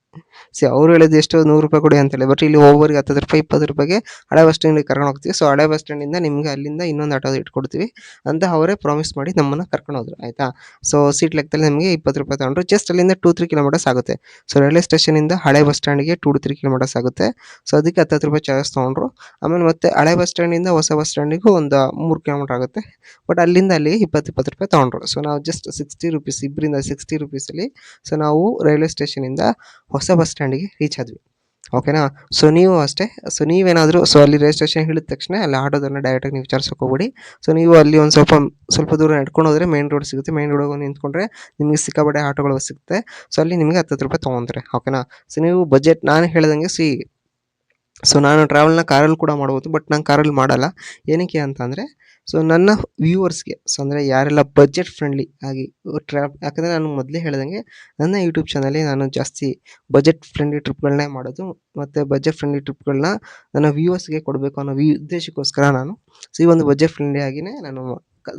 ಅವ್ರು ಹೇಳಿದ್ದು ಎಷ್ಟು, 100 ರೂಪಾಯಿ ಕೊಡಿ ಅಂತ ಹೇಳಿ. ಬಟ್ ಇಲ್ಲಿ ಒಬ್ಬರಿಗೆ 10 ರೂಪಾಯಿ 20 ರೂಪಾಯಿಗೆ ಹಳೆ ಬಸ್ ಸ್ಟ್ಯಾಂಡಿಗೆ ಕರ್ಕೊಂಡು ಹೋಗ್ತೀವಿ. ಸೊ ಹಳೆ ಬಸ್ ಸ್ಟ್ಯಾಂಡಿಂದ ನಿಮಗೆ ಅಲ್ಲಿಂದ ಇನ್ನೊಂದು ಆಟೋ ಇಟ್ಕೊಡ್ತೀವಿ ಅಂತ ಅವರೇ ಪ್ರಾಮಿಸ್ ಮಾಡಿ ನಮ್ಮನ್ನು ಕರ್ಕೊಂಡು ಹೋದ್ರು, ಆಯಿತಾ. ಸೊ ಸೀಟ್ ಲೆಕ್ಕದಲ್ಲಿ ನಮಗೆ 20 ರೂಪಾಯಿ ತೊಗೊಂಡ್ರು. ಜಸ್ಟ್ ಅಲ್ಲಿಂದ 2-3 ಕಿಲೋಮೀಟರ್ಸ್ ಆಗುತ್ತೆ. ಸೊ ರೈಲ್ವೆ ಸ್ಟೇಷನಿಂದ ಹಳೆ ಬಸ್ ಸ್ಟ್ಯಾಂಡಿಗೆ 2-3 ಕಿಲೋಮೀಟರ್ಸ್ ಆಗುತ್ತೆ. ಸೊ ಅದಕ್ಕೆ 10 ರೂಪಾಯಿ ಚಾರ್ಜಸ್ ತೊಗೊಂಡ್ರು. ಆಮೇಲೆ ಮತ್ತೆ ಹಳೆ ಬಸ್ ಸ್ಟ್ಯಾಂಡಿಂದ ಹೊಸ ಬಸ್ ಸ್ಟ್ಯಾಂಡಿಗೂ ಒಂದು 3 ಕಿಲೋಮೀಟರ್ ಆಗುತ್ತೆ. ಬಟ್ ಅಲ್ಲಿಂದ ಅಲ್ಲಿಗೆ 20 ರೂಪಾಯಿ ತೊಗೊಂಡ್ರು. ಸೊ ನಾವು ಜಸ್ಟ್ 60 ರುಪೀಸ್, ಇಬ್ಬರಿಂದ 60 ರುಪೀಸಲ್ಲಿ ಸೊ ನಾವು ರೈಲ್ವೆ ಸ್ಟೇಷನಿಂದ ಹೊಸ ಬಸ್ ಸ್ಟ್ಯಾಂಡಿಗೆ ರೀಚ್ ಆದ್ವಿ, ಓಕೆನಾ. ಸೊ ನೀವು ಅಷ್ಟೇ, ಸೊ ನೀವೇನಾದರೂ ಸೊ ಅಲ್ಲಿ ರೈಲ್ವೆ ಸ್ಟೇಷನ್ ಹೇಳಿದ ತಕ್ಷಣ ಅಲ್ಲಿ ಆಟೋದನ್ನು ಡೈರೆಕ್ಟಾಗಿ ನೀವು ವಿಚಾರಿಸೋಕೆ ಹೋಗ್ಬೇಡಿ. ಸೊ ನೀವು ಅಲ್ಲಿ ಒಂದು ಸ್ವಲ್ಪ ದೂರ ನಡ್ಕೊಂಡು ಹೋದರೆ ಮೇನ್ ರೋಡ್ ಸಿಗುತ್ತೆ. ಮೇನ್ ರೋಡಿಗೆ ಹೋಗಿ ನಿಂತ್ಕೊಂಡ್ರೆ ನಿಮಗೆ ಸಿಕ್ಕಾಪಟ್ಟೆ ಆಟೋಗಳು ಸಿಗುತ್ತೆ. ಸೊ ಅಲ್ಲಿ ನಿಮಗೆ 10 ರೂಪಾಯಿ ತೊಗೊತಾರೆ, ಓಕೆನಾ. ಸೊ ನೀವು ಬಜೆಟ್ ನಾನು ಹೇಳ್ದಂಗೆ ಸೊ ನಾನು ಟ್ರಾವೆಲ್ನ ಕಾರಲ್ಲಿ ಕೂಡ ಮಾಡ್ಬೋದು, ಬಟ್ ನಾನು ಕಾರಲ್ಲಿ ಮಾಡಲ್ಲ. ಏನಕ್ಕೆ ಅಂತಂದರೆ, ಸೊ ನನ್ನ ವ್ಯೂವರ್ಸ್ಗೆ, ಸೊ ಅಂದರೆ ಯಾರೆಲ್ಲ ಬಜೆಟ್ ಫ್ರೆಂಡ್ಲಿ ಆಗಿ ಯಾಕಂದರೆ ನಾನು ಮೊದಲೇ ಹೇಳ್ದಂಗೆ ನನ್ನ ಯೂಟ್ಯೂಬ್ ಚಾನಲ್ಲಿ ನಾನು ಜಾಸ್ತಿ ಬಜೆಟ್ ಫ್ರೆಂಡ್ಲಿ ಟ್ರಿಪ್ಗಳನ್ನೇ ಮಾಡೋದು. ಮತ್ತು ಬಜೆಟ್ ಫ್ರೆಂಡ್ಲಿ ಟ್ರಿಪ್ಗಳನ್ನ ನನ್ನ ವ್ಯೂವರ್ಸ್ಗೆ ಕೊಡಬೇಕು ಅನ್ನೋ ಉದ್ದೇಶಕ್ಕೋಸ್ಕರ ನಾನು ಸೊ ಈ ಒಂದು ಬಜೆಟ್ ಫ್ರೆಂಡ್ಲಿ ಆಗಿಯೇ ನಾನು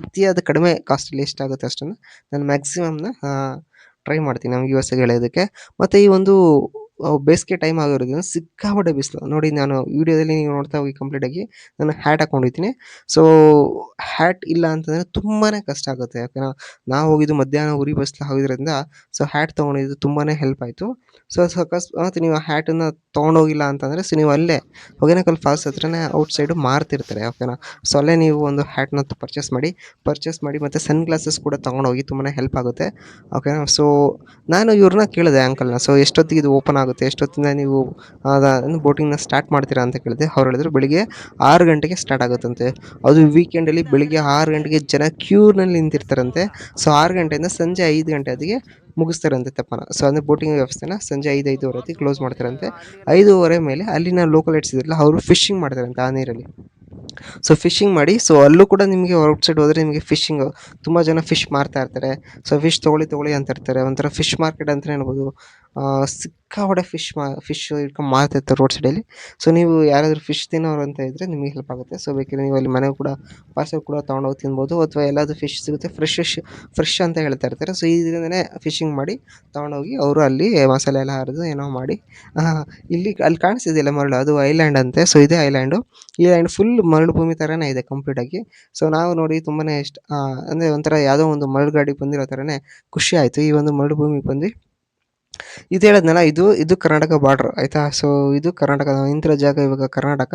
ಅತಿಯಾದ ಕಡಿಮೆ ಕಾಸ್ಟಲ್ಲಿ ಎಷ್ಟಾಗುತ್ತೆ ಅಷ್ಟನ್ನು ನಾನು ಮ್ಯಾಕ್ಸಿಮಮ್ನ ಟ್ರೈ ಮಾಡ್ತೀನಿ ನಮ್ಮ ವ್ಯೂವರ್ಸ್ಗೆ ಹೇಳೋದಕ್ಕೆ. ಮತ್ತು ಈ ಒಂದು ಬೇಸಿಗೆ ಟೈಮ್ ಆಗಿರೋದ್ರಿಂದ ಸಿಕ್ಕಾಪಟ್ಟೆ ಬಿಸಿಲು. ನೋಡಿ, ನಾನು ವೀಡಿಯೋದಲ್ಲಿ ನೀವು ನೋಡ್ತಾ ಹೋಗಿ ಕಂಪ್ಲೀಟಾಗಿ ನಾನು ಹ್ಯಾಟ್ ಹಾಕ್ಕೊಂಡಿದ್ದೀನಿ. ಸೊ ಹ್ಯಾಟ್ ಇಲ್ಲ ಅಂತಂದರೆ ತುಂಬಾ ಕಷ್ಟ ಆಗುತ್ತೆ, ಯಾಕಂದರೆ ನಾವು ಹೋಗಿದ್ದು ಮಧ್ಯಾಹ್ನ ಉರಿ ಬಸ್ಲು ಹೋಗಿದ್ರಿಂದ ಸೊ ಹ್ಯಾಟ್ ತೊಗೊಂಡಿದ್ದು ತುಂಬಾ ಹೆಲ್ಪ್ ಆಯಿತು. ಸೊ ಅಕಸ್ಮಾತ್ ನೀವು ಆ ಹ್ಯಾಟನ್ನು ತೊಗೊಂಡೋಗಿಲ್ಲ ಅಂತಂದರೆ ಸೊ ನೀವು ಅಲ್ಲೇ ಹೊಗೇನಕಲ್ ಫಾಲ್ಸ್ ಹತ್ರನೇ ಔಟ್ಸೈಡು ಮಾರ್ತಿರ್ತಾರೆ, ಓಕೆನಾ. ಸೊ ಅಲ್ಲೇ ನೀವು ಒಂದು ಹ್ಯಾಟ್ನ ಪರ್ಚೇಸ್ ಮಾಡಿ ಮತ್ತು ಸನ್ ಗ್ಲಾಸಸ್ ಕೂಡ ತೊಗೊಂಡೋಗಿ ತುಂಬಾ ಹೆಲ್ಪ್ ಆಗುತ್ತೆ, ಓಕೆನಾ. ಸೊ ನಾನು ಇವ್ರನ್ನ ಕೇಳಿದೆ ಅಂಕಲ್ನ, ಸೊ ಎಷ್ಟೊತ್ತಿಗೆ ಇದು ಓಪನ್ ಆಗುತ್ತೆ, ಎಷ್ಟೊತ್ತಿಂದ ನೀವು ಬೋಟಿಂಗ್ನ ಸ್ಟಾರ್ಟ್ ಮಾಡ್ತೀರಾ ಅಂತ ಕೇಳಿದೆ. ಅವ್ರು ಹೇಳಿದ್ರು ಬೆಳಿಗ್ಗೆ 6 ಗಂಟೆಗೆ ಸ್ಟಾರ್ಟ್ ಆಗುತ್ತಂತೆ. ಅದು ವೀಕೆಂಡಲ್ಲಿ ಬೆಳಿಗ್ಗೆ 6 ಗಂಟೆಗೆ ಜನ ಕ್ಯೂನಲ್ಲಿ ನಿಂತಿರ್ತಾರಂತೆ. ಸೊ 6 ಗಂಟೆಯಿಂದ ಸಂಜೆ 5 ಗಂಟೆ ಹೊತ್ತಿಗೆ ಮುಗಿಸ್ತಾರಂತೆ ತೆಪ್ಪನ. ಸೊ ಅಂದರೆ ಬೋಟಿಂಗ್ ವ್ಯವಸ್ಥೆನ ಸಂಜೆ 5-5:30 ಹೊತ್ತಿಗೆ ಕ್ಲೋಸ್ ಮಾಡ್ತಾರಂತೆ. 5:30 ಮೇಲೆ ಅಲ್ಲಿನ ಲೋಕಲ್ ಐಡ್ಸ್ ಇದ್ರಲ್ಲ, ಅವರು ಫಿಶಿಂಗ್ ಮಾಡ್ತಾರಂತೆ ಆ ನೀರಲ್ಲಿ. ಸೊ ಫಿಶಿಂಗ್ ಮಾಡಿ, ಸೊ ಅಲ್ಲೂ ಕೂಡ ನಿಮಗೆ ಔಟ್ಸೈಡ್ ಹೋದರೆ ನಿಮಗೆ ಫಿಶಿಂಗು ತುಂಬ ಜನ ಫಿಶ್ ಮಾರ್ತಾ ಇರ್ತಾರೆ. ಸೊ ಫಿಶ್ ತೊಗೊಳ್ಳಿ ಅಂತ ಇರ್ತಾರೆ. ಒಂಥರ ಫಿಶ್ ಮಾರ್ಕೆಟ್ ಅಂತಲೇ ಹೇಳ್ಬೋದು. ಸಿಕ್ಕಾಪಟ್ಟೆ ಫಿಶ್ ಇಟ್ಕೊಂಡು ಮಾರ್ತಾ ಇರ್ತಾರೆ ರೋಡ್ ಸೈಡಲ್ಲಿ. ಸೊ ನೀವು ಯಾರಾದರೂ ಫಿಶ್ ತಿನ್ನೋರು ಅಂತ ಇದ್ದರೆ ನಿಮಗೆ ಹೆಲ್ಪ್ ಆಗುತ್ತೆ. ಸೊ ಬೇಕಿದ್ರೆ ನೀವು ಅಲ್ಲಿ ಮನೆಗೆ ಕೂಡ ಪಾರ್ಸೆಲ್ ಕೂಡ ತೊಗೊಂಡೋಗಿ ತಿನ್ಬೋದು, ಅಥವಾ ಎಲ್ಲಾದರೂ ಫಿಶ್ ಸಿಗುತ್ತೆ ಫ್ರೆಶ್ ಅಂತ ಹೇಳ್ತಾ ಇರ್ತಾರೆ. ಸೊ ಇದರಿಂದನೇ ಫಿಶಿಂಗ್ ಮಾಡಿ ತೊಗೊಂಡೋಗಿ ಅವರು ಅಲ್ಲಿ ಮಸಾಲೆ ಎಲ್ಲ ಹರಿದು ಏನೋ ಮಾಡಿ ಅಲ್ಲಿ ಕಾಣಿಸ್ತಿದೆಯಲ್ಲ ಮರಳು, ಅದು ಐಲ್ಯಾಂಡ್ ಅಂತೆ. ಸೊ ಇದೇ ಐಲ್ಯಾಂಡು. ಈ ಐಲ್ಯಾಂಡ್ ಫುಲ್ ಮರಳು ಭೂಮಿ ಥರನೇ ಇದೆ ಕಂಪ್ಲೀಟಾಗಿ. ಸೊ ನಾವು ನೋಡಿ ತುಂಬಾ ಅಂದರೆ ಒಂಥರ ಯಾವುದೋ ಒಂದು ಮರಳು ಗಾಡಿ ಬಂದಿರೋ ಥರನೇ ಖುಷಿ ಆಯಿತು. ಈ ಒಂದು ಮರಳು ಭೂಮಿಗೆ ಬಂದು ಇದು ಹೇಳಿದ್ನಲ್ಲ, ಇದು ಕರ್ನಾಟಕ ಬಾರ್ಡರ್ ಆಯಿತಾ. ಸೊ ಇದು ಕರ್ನಾಟಕ, ನಾವು ನಿಂತಿರೋ ಜಾಗ ಇವಾಗ ಕರ್ನಾಟಕ,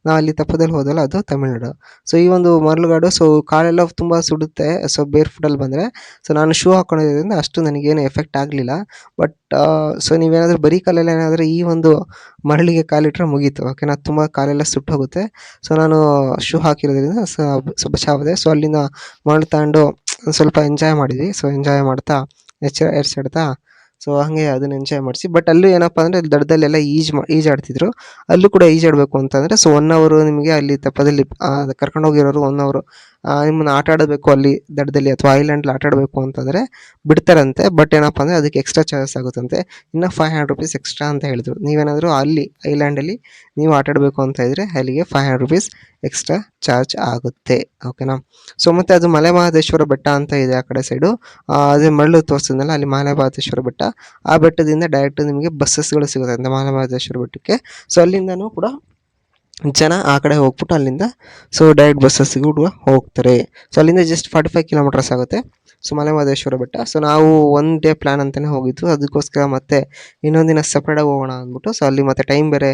ನಾವು ಅಲ್ಲಿ ತಪ್ಪದಲ್ಲಿ ಹೋದಲ್ಲ ಅದು ತಮಿಳ್ನಾಡು. ಸೊ ಈ ಒಂದು ಮರಳುಗಾಡು, ಸೊ ಕಾಲೆಲ್ಲ ತುಂಬ ಸುಡುತ್ತೆ, ಸೊ ಬೇರ್ ಫುಟಲ್ಲಿ ಬಂದರೆ. ಸೊ ನಾನು ಶೂ ಹಾಕ್ಕೊಂಡಿರೋದ್ರಿಂದ ಅಷ್ಟು ನನಗೇನು ಎಫೆಕ್ಟ್ ಆಗಲಿಲ್ಲ. ಬಟ್ ಸೊ ನೀವೇನಾದರೂ ಬರೀ ಕಾಲಲ್ಲಿ ಏನಾದರೂ ಈ ಒಂದು ಮರಳಿಗೆ ಕಾಲಿಟ್ಟರೆ ಮುಗೀತು, ಓಕೆನಾ, ತುಂಬ ಕಾಲೆಲ್ಲ ಸುಟ್ಟು ಹೋಗುತ್ತೆ. ಸೊ ನಾನು ಶೂ ಹಾಕಿರೋದ್ರಿಂದ ಸ್ವಲ್ಪ ಬಚಾವಿದೆ. ಸೊ ಅಲ್ಲಿಂದ ಮರಳು ತಗೊಂಡು ಸ್ವಲ್ಪ ಎಂಜಾಯ್ ಮಾಡಿದ್ವಿ. ಸೊ ಎಂಜಾಯ್ ಮಾಡ್ತಾ ಎರ್ಚಾಡ್ತಾ ಸೊ ಹಾಗೆ ಅದನ್ನ ಎಂಜಾಯ್ ಮಾಡಿಸಿ. ಬಟ್ ಅಲ್ಲೂ ಏನಪ್ಪ ಅಂದರೆ ಅಲ್ಲಿ ದಡದಲ್ಲೆಲ್ಲ ಈಜಾಡ್ತಿದ್ರು. ಅಲ್ಲೂ ಕೂಡ ಈಜಾಡಬೇಕು ಅಂತಂದರೆ ಸೊ 1 ಅವರು ನಿಮಗೆ ಅಲ್ಲಿ ತಪ್ಪದಲ್ಲಿ ಕರ್ಕೊಂಡು ಹೋಗಿರೋರು 1 ಅವರು ನಿಮ್ಮನ್ನ ಆಟ ಆಡಬೇಕು ಅಲ್ಲಿ ದಡದಲ್ಲಿ ಅಥವಾ ಐಲ್ಯಾಂಡಲ್ಲಿ ಆಟ ಆಡಬೇಕು ಅಂತಂದರೆ ಬಿಡ್ತಾರಂತೆ. ಬಟ್ ಏನಪ್ಪ ಅಂದರೆ ಅದಕ್ಕೆ ಎಕ್ಸ್ಟ್ರಾ ಚಾರ್ಜಸ್ ಆಗುತ್ತಂತೆ, ಇನ್ನು 500 ರುಪೀಸ್ ಎಕ್ಸ್ಟ್ರಾ ಅಂತ ಹೇಳಿದ್ರು. ನೀವೇನಾದರೂ ಅಲ್ಲಿ ಐಲ್ಯಾಂಡಲ್ಲಿ ನೀವು ಆಟ ಆಡಬೇಕು ಅಂತ ಇದ್ದರೆ ಅಲ್ಲಿಗೆ 500 ರುಪೀಸ್ ಎಕ್ಸ್ಟ್ರಾ ಚಾರ್ಜ್ ಆಗುತ್ತೆ, ಓಕೆನಾ. ಸೊ ಮತ್ತು ಅದು ಮಲೆ ಮಹದೇಶ್ವರ ಬೆಟ್ಟ ಅಂತ ಇದೆ ಆ ಕಡೆ ಸೈಡು. ಅದೇ ಮರಳು ತೋರಿಸಿದ್ನಲ್ಲ ಅಲ್ಲಿ ಮಲೆ ಮಹದೇಶ್ವರ ಬೆಟ್ಟ, ಆ ಬೆಟ್ಟದಿಂದ ಡೈರೆಕ್ಟ್ ನಿಮಗೆ ಬಸ್ಸಸ್ಗಳು ಸಿಗುತ್ತೆ ಅಂತ ಮಲೆ ಮಹದೇಶ್ವರ ಬೆಟ್ಟಕ್ಕೆ. ಸೊ ಅಲ್ಲಿಂದನೂ ಕೂಡ ಜನ ಆ ಕಡೆ ಹೋಗ್ಬಿಟ್ಟು ಅಲ್ಲಿಂದ ಸೊ ಡೈರೆಕ್ಟ್ ಬಸ್ಸಸ್ಸಿಗೂ ಕೂಡ ಹೋಗ್ತಾರೆ. ಸೊ ಅಲ್ಲಿಂದ ಜಸ್ಟ್ 45 ಕಿಲೋಮೀಟರ್ಸ್ ಆಗುತ್ತೆ ಸೊ ಮಲೆ ಮಹದೇಶ್ವರ ಬೆಟ್ಟ. ಸೊ ನಾವು 1 ಡೇ ಪ್ಲ್ಯಾನ್ ಅಂತಲೇ ಹೋಗಿದ್ದು, ಅದಕ್ಕೋಸ್ಕರ ಮತ್ತೆ ಇನ್ನೊಂದು ದಿನ ಸಪ್ರೇಟಾಗಿ ಹೋಗೋಣ ಅಂದ್ಬಿಟ್ಟು. ಸೊ ಅಲ್ಲಿ ಮತ್ತೆ ಟೈಮ್ ಬೇರೆ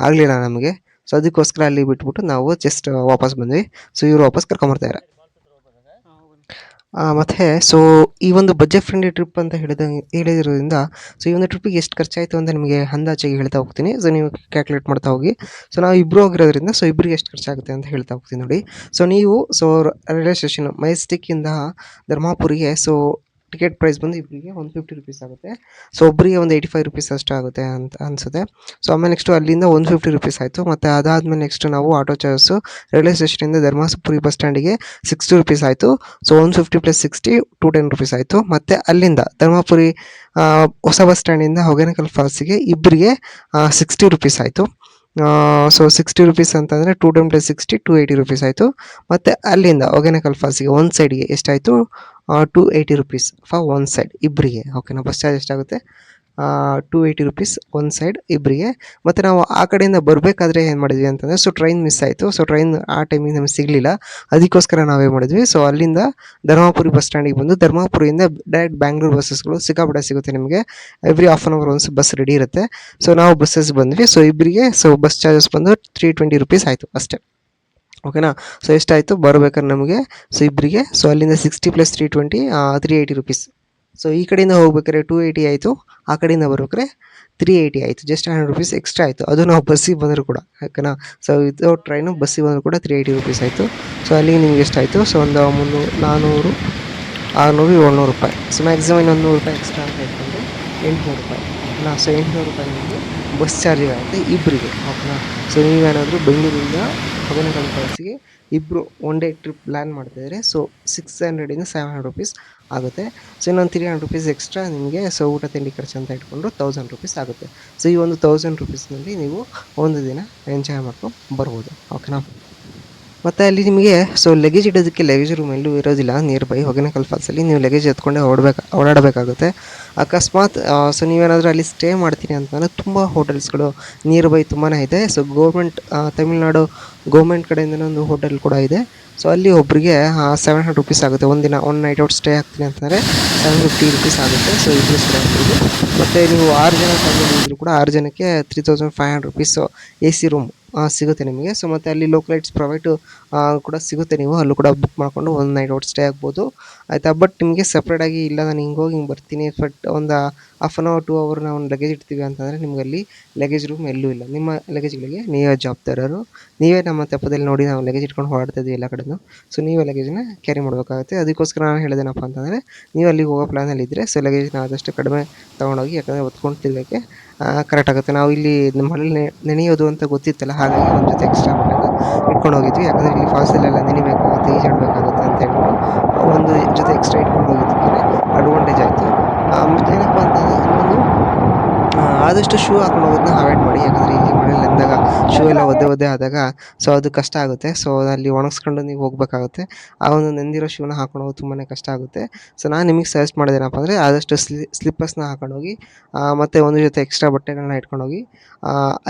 ಆಗಲಿಲ್ಲ ನಮಗೆ. ಸೊ ಅದಕ್ಕೋಸ್ಕರ ಅಲ್ಲಿ ಬಿಟ್ಬಿಟ್ಟು ನಾವು ಜಸ್ಟ್ ವಾಪಸ್ ಬಂದ್ವಿ. ಸೊ ಇವರು ವಾಪಸ್ ಕರ್ಕೊಂಬರ್ತಾರೆ. ಮತ್ತು ಸೊ ಈ ಒಂದು ಬಜೆಟ್ ಫ್ರೆಂಡ್ಲಿ ಟ್ರಿಪ್ ಅಂತ ಹೇಳಿರೋದ್ರಿಂದ ಸೊ ಈ ಒಂದು ಟ್ರಿಪ್ಪಿಗೆ ಎಷ್ಟು ಖರ್ಚಾಯಿತು ಅಂತ ನಿಮಗೆ ಅಂದಾಜಿಗೆ ಹೇಳ್ತಾ ಹೋಗ್ತೀನಿ. ಸೊ ನೀವು ಕ್ಯಾಲ್ಕುಲೇಟ್ ಮಾಡ್ತಾ ಹೋಗಿ. ಸೊ ನಾವು ಇಬ್ಬರು ಹೋಗಿರೋದ್ರಿಂದ ಸೊ ಇಬ್ಬರಿಗೆ ಎಷ್ಟು ಖರ್ಚಾಗುತ್ತೆ ಅಂತ ಹೇಳ್ತಾ ಹೋಗ್ತೀನಿ ನೋಡಿ. ಸೊ ನೀವು ಸೊ ರೈಲ್ವೆ ಸ್ಟೇಷನ್ ಮೆಜೆಸ್ಟಿಕ್ಕಿಂದ ಧರ್ಮಪುರಿಗೆ ಸೊ ಟಿಕೆಟ್ ಪ್ರೈಸ್ ಬಂದು ಇಬ್ಬರಿಗೆ 150 ರುಪೀಸ್ ಆಗುತ್ತೆ. ಸೊ ಒಬ್ಬರಿಗೆ ಒಂದು 85 ರುಪೀಸ್ ಅಷ್ಟು ಆಗುತ್ತೆ ಅಂತ ಅನಿಸುತ್ತೆ. ಸೊ ಆಮೇಲೆ ನೆಕ್ಸ್ಟು ಅಲ್ಲಿಂದ 150 ರುಪೀಸ್ ಆಯಿತು. ಮತ್ತು ಅದಾದಮೇಲೆ ನೆಕ್ಸ್ಟ್ ನಾವು ಆಟೋ ಚಾರ್ಜಸ್ಸು ರೈಲ್ವೆ ಸ್ಟೇಷನಿಂದ ಧರ್ಮಪುರಿ ಬಸ್ ಸ್ಟ್ಯಾಂಡಿಗೆ 60 ರುಪೀಸ್ ಆಯಿತು. ಸೊ 150 + 60 210 ರುಪೀಸ್ ಆಯಿತು. ಮತ್ತು ಅಲ್ಲಿಂದ ಧರ್ಮಪುರಿ ಹೊಸ ಬಸ್ ಸ್ಟ್ಯಾಂಡಿಂದ ಹೊಗೇನಕಲ್ ಫಾಲ್ಸಿಗೆ ಇಬ್ಬರಿಗೆ 60 ರುಪೀಸ್ ಆಯಿತು. ಸೊ 60 ರುಪೀಸ್ ಅಂತಂದರೆ 210 + 60 280 ರುಪೀಸ್ ಆಯಿತು. ಮತ್ತು ಅಲ್ಲಿಂದ ಹೊಗೇನಕಲ್ ಫಾಲ್ಸಿಗೆ ಒಂದು ಸೈಡಿಗೆ ಎಷ್ಟಾಯಿತು 280 ರುಪೀಸ್ ಫಾರ್ ಒನ್ ಸೈಡ್ ಇಬ್ಬರಿಗೆ, ಓಕೆನಾ. ಬಸ್ ಚಾರ್ಜ್ ಎಷ್ಟಾಗುತ್ತೆ 280 ರುಪೀಸ್ ಒಂದು ಸೈಡ್ ಇಬ್ಬರಿಗೆ. ಮತ್ತು ನಾವು ಆ ಕಡೆಯಿಂದ ಬರಬೇಕಾದ್ರೆ ಏನು ಮಾಡಿದ್ವಿ ಅಂತಂದರೆ ಸೊ ಟ್ರೈನ್ ಮಿಸ್ ಆಯಿತು. ಸೊ ಟ್ರೈನ್ ಆ ಟೈಮಿಗೆ ನಮಗೆ ಸಿಗಲಿಲ್ಲ. ಅದಕ್ಕೋಸ್ಕರ ನಾವೇನು ಮಾಡಿದ್ವಿ, ಸೊ ಅಲ್ಲಿಂದ ಧರ್ಮಪುರಿ ಬಸ್ ಸ್ಟ್ಯಾಂಡಿಗೆ ಬಂದು ಧರ್ಮಪುರಿಯಿಂದ ಡೈರೆಕ್ಟ್ ಬ್ಯಾಂಗ್ಳೂರು ಬಸ್ಸಸ್ಗಳು ಸಿಕ್ಕಾಪಟ್ಟೆ ಸಿಗುತ್ತೆ ನಿಮಗೆ. ಎವ್ರಿ ಹಾಫ್ ಆನ್ ಅವರ್ ಒಂದು ಬಸ್ ರೆಡಿ ಇರುತ್ತೆ. ಸೊ ನಾವು ಬಸ್ಸಸ್ ಬಂದ್ವಿ. ಸೊ ಇಬ್ಬರಿಗೆ ಸೊ ಬಸ್ ಚಾರ್ಜಸ್ ಬಂದು 320 ರುಪೀಸ್ ಆಯಿತು ಅಷ್ಟೇ, ಓಕೆನಾ. ಸೊ ಎಷ್ಟಾಯಿತು ಬರಬೇಕಾದ್ರೆ ನಮಗೆ ಸೊ ಇಬ್ಬರಿಗೆ, ಸೊ ಅಲ್ಲಿಂದ 60 + 320 380 ರುಪೀಸ್. ಸೊ ಈ ಕಡೆಯಿಂದ ಹೋಗ್ಬೇಕಾದ್ರೆ 280 ಆಯಿತು, ಆ ಕಡೆಯಿಂದ ಬರ್ಬೇಕಾದ್ರೆ 380 ಆಯಿತು. ಜಸ್ಟ್ 100 ರುಪೀಸ್ ಎಕ್ಸ್ಟ್ರಾ ಆಯಿತು, ಅದು ನಾವು ಬಸ್ಸಿಗೆ ಬಂದರೂ ಕೂಡ, ಓಕೆನಾ. ಸೊ ಇದು ಟ್ರೈನು ಬಸ್ಸಿಗೆ ಬಂದರೂ ಕೂಡ 380 ರುಪೀಸ್ ಆಯಿತು. ಸೊ ಅಲ್ಲಿಗೆ ನಿಮ್ಗೆ ಎಷ್ಟಾಯಿತು, ಸೊ ಒಂದು 300 400 600 700 ರೂಪಾಯಿ. ಸೊ ಮ್ಯಾಕ್ಸಿಮಮ್ ಇನ್ನೊಂದು 100 ರೂಪಾಯಿ ಎಕ್ಸ್ಟ್ರಾ ಅಂತ ಇಟ್ಕೊಂಡು 800 ರೂಪಾಯಿ, ಓಕೆನಾ. ಸೊ 800 ರೂಪಾಯಿ ನಿಮಗೆ ಬಸ್ ಚಾರ್ಜಿಗೆ ಆಗುತ್ತೆ ಇಬ್ಬರಿಗೆ, ಓಕೆನಾ. ಸೊ ನೀವೇನಾದರೂ ಬೆಂಗಳೂರಿಂದ ಹೊಗೇನಕಲ್ ಫಾಲ್ಸಿಗೆ ಇಬ್ಬರು ಒನ್ ಡೇ ಟ್ರಿಪ್ ಪ್ಲ್ಯಾನ್ ಮಾಡ್ತಾಯಿದ್ರೆ ಸೊ 600 ಇಂದ 700 ರುಪೀಸ್ ಆಗುತ್ತೆ. ಸೊ ಇನ್ನೊಂದು 300 ರುಪೀಸ್ ಎಕ್ಸ್ಟ್ರಾ ನಿಮಗೆ ಸೊ ಊಟ ತಿಂಡಿ ಖರ್ಚು ಅಂತ ಇಟ್ಕೊಂಡು 1000 ರುಪೀಸ್ ಆಗುತ್ತೆ. ಸೊ ಈ ಒಂದು 1000 ರುಪೀಸ್ನಲ್ಲಿ ನೀವು ಒಂದು ದಿನ ಎಂಜಾಯ್ ಮಾಡ್ಕೊಂಡು ಬರ್ಬೋದು, ಓಕೆನಾ. ಮತ್ತು ಅಲ್ಲಿ ನಿಮಗೆ ಸೊ ಲಗೇಜ್ ಇಡೋದಕ್ಕೆ ಲಗೇಜ್ ರೂಮ್ ಎಲ್ಲೂ ಇರೋದಿಲ್ಲ ನಿಯರ್ ಬೈ ಹೊಗೇನಕಲ್ ಫಾಲ್ಸಲ್ಲಿ. ನೀವು ಲಗೇಜ್ ಎತ್ಕೊಂಡೇ ಓಡಾಡಬೇಕಾಗುತ್ತೆ. ಅಕಸ್ಮಾತ್ ಸೊ ನೀವೇನಾದರೂ ಅಲ್ಲಿ ಸ್ಟೇ ಮಾಡ್ತೀನಿ ಅಂತಂದರೆ ತುಂಬ ಹೋಟೆಲ್ಸ್ಗಳು ನಿಯರ್ ಬೈ ತುಂಬಾ ಇದೆ. ಸೊ ಗೌರ್ಮೆಂಟ್ ತಮಿಳ್ನಾಡು ಗೌರ್ಮೆಂಟ್ ಕಡೆಯಿಂದನೇ ಒಂದು ಹೋಟೆಲ್ ಕೂಡ ಇದೆ. ಸೊ ಅಲ್ಲಿ ಒಬ್ಬರಿಗೆ 700 ರುಪೀಸ್ ಆಗುತ್ತೆ. ಒಂದಿನ 1 ನೈಟ್ ಔಟ್ ಸ್ಟೇ ಆಗ್ತೀನಿ ಅಂತಂದರೆ 750 ರುಪೀಸ್ ಆಗುತ್ತೆ. ಸೊ ಇಬ್ಬರು ಸ್ಟೇ ಆಗ್ಬೋದು. ಮತ್ತು ನೀವು 6 ಜನ ಫ್ಯಾಮಿಲಿ ಇದ್ದರೂ ಕೂಡ 6 ಜನಕ್ಕೆ 3500 ರುಪೀಸು AC ರೂಮ್ ಸಿಗುತ್ತೆ ನಿಮಗೆ. ಸೊ ಮತ್ತು ಅಲ್ಲಿ ಲೋಕಲೈಟ್ಸ್ ಪ್ರೊವೈಡು ಕೂಡ ಸಿಗುತ್ತೆ, ನೀವು ಅಲ್ಲೂ ಕೂಡ ಬುಕ್ ಮಾಡಿಕೊಂಡು 1 ನೈಟ್ ಔಟ್ ಸ್ಟೇ ಆಗ್ಬೋದು, ಆಯಿತಾ. ಬಟ್ ನಿಮಗೆ ಸಪ್ರೇಟಾಗಿ ಇಲ್ಲ ನಾನು ಹಿಂಗೋಗಿ ಹಿಂಗೆ ಬರ್ತೀನಿ ಬಟ್ ಒಂದು ಹಾಫ್ ಆನ್ ಅವರ್ 2 ಅವರ್ ನಾವು ಲಗೇಜ್ ಇಡ್ತೀವಿ ಅಂತಂದರೆ ನಿಮ್ಗೆ ಅಲ್ಲಿ ಲಗೇಜ್ ರೂಮ್ ಎಲ್ಲೂ ಇಲ್ಲ. ನಿಮ್ಮ ಲಗೇಜ್ಗಳಿಗೆ ನೀವೇ ಜವಾಬ್ದಾರರು, ನೀವೇ ನಮ್ಮ ತಪ್ಪದಲ್ಲಿ ನೋಡಿ ನಾವು ಲಗೇಜ್ ಇಟ್ಕೊಂಡು ಹೊರಡ್ತಾಯಿದ್ವಿ ಎಲ್ಲ ಕಡೆಯೂ. ಸೊ ನೀವೇ ಲಗೇಜನ್ನ ಕ್ಯಾರಿ ಮಾಡಬೇಕಾಗುತ್ತೆ. ಅದಕ್ಕೋಸ್ಕರ ನಾನು ಹೇಳಿದೇನಪ್ಪ ಅಂತಂದರೆ ನೀವು ಅಲ್ಲಿಗೆ ಹೋಗೋ ಪ್ಲ್ಯಾನಲ್ಲಿದ್ದರೆ ಸೊ ಲಗೇಜ್ನ ಆದಷ್ಟು ಕಡಿಮೆ ತೊಗೊಂಡೋಗಿ, ಯಾಕಂದರೆ ಹೊತ್ಕೊಂಡು ತಿರ್ಗೋಕ್ಕೆ ಕರೆಕ್ಟ್ ಆಗುತ್ತೆ. ನಾವು ಇಲ್ಲಿ ಮನೇಲಿ ನೆನೆಯೋದು ಅಂತ ಗೊತ್ತಿತ್ತಲ್ಲ, ಹಾಗಾಗಿ ಒಂದು ಜೊತೆ ಎಕ್ಸ್ಟ್ರಾ ಬಟ್ಟೆನ ಇಟ್ಕೊಂಡು ಹೋಗಿದ್ವಿ. ಯಾಕಂದರೆ ಇಲ್ಲಿ ಫಾಲ್ಸಲ್ಲೆಲ್ಲ ನೆನಿಬೇಕು ಮತ್ತು ಈಜಾಡಬೇಕಾಗುತ್ತೆ ಅಂತ ಹೇಳ್ಬಿಟ್ಟು ಒಂದು ಜೊತೆ ಎಕ್ಸ್ಟ್ರಾ ಇಟ್ಕೊಂಡು ಹೋಗಿದ್ದಕ್ಕೆ ಅಡ್ವಾಂಟೇಜ್ ಆಯಿತು. ಮತ್ತೇನಪ್ಪ ಅಂತಂದರೆ ಇನ್ನೊಂದು ಆದಷ್ಟು ಶೂ ಹಾಕೊಂಡು ಹೋಗೋದನ್ನ ಅವಾಯ್ಡ್ ಮಾಡಿ, ಯಾಕಂದರೆ ಇಲ್ಲಿ ಮಳೆಯಲ್ಲಿ ಅಂದಾಗ ಶೂ ಎಲ್ಲ ಒದ್ದೆ ಒದ್ದೆ ಆದಾಗ ಸೊ ಅದು ಕಷ್ಟ ಆಗುತ್ತೆ. ಸೊ ಅಲ್ಲಿ ಒಣಗಿಸ್ಕೊಂಡು ನೀವು ಹೋಗ್ಬೇಕಾಗುತ್ತೆ. ಆ ಒಂದು ನೆಂದಿರೋ ಶೂನ ಹಾಕೊಂಡು ಹೋಗೋದು ತುಂಬಾ ಕಷ್ಟ ಆಗುತ್ತೆ. ಸೊ ನಾನು ನಿಮಗೆ ಸಜೆಸ್ಟ್ ಮಾಡೋದೇನಪ್ಪ ಅಂದರೆ ಆದಷ್ಟು ಸ್ಲಿಪ್ಪರ್ಸ್ನ ಹಾಕೊಂಡೋಗಿ ಮತ್ತು ಒಂದು ಜೊತೆ ಎಕ್ಸ್ಟ್ರಾ ಬಟ್ಟೆಗಳನ್ನ ಇಟ್ಕೊಂಡೋಗಿ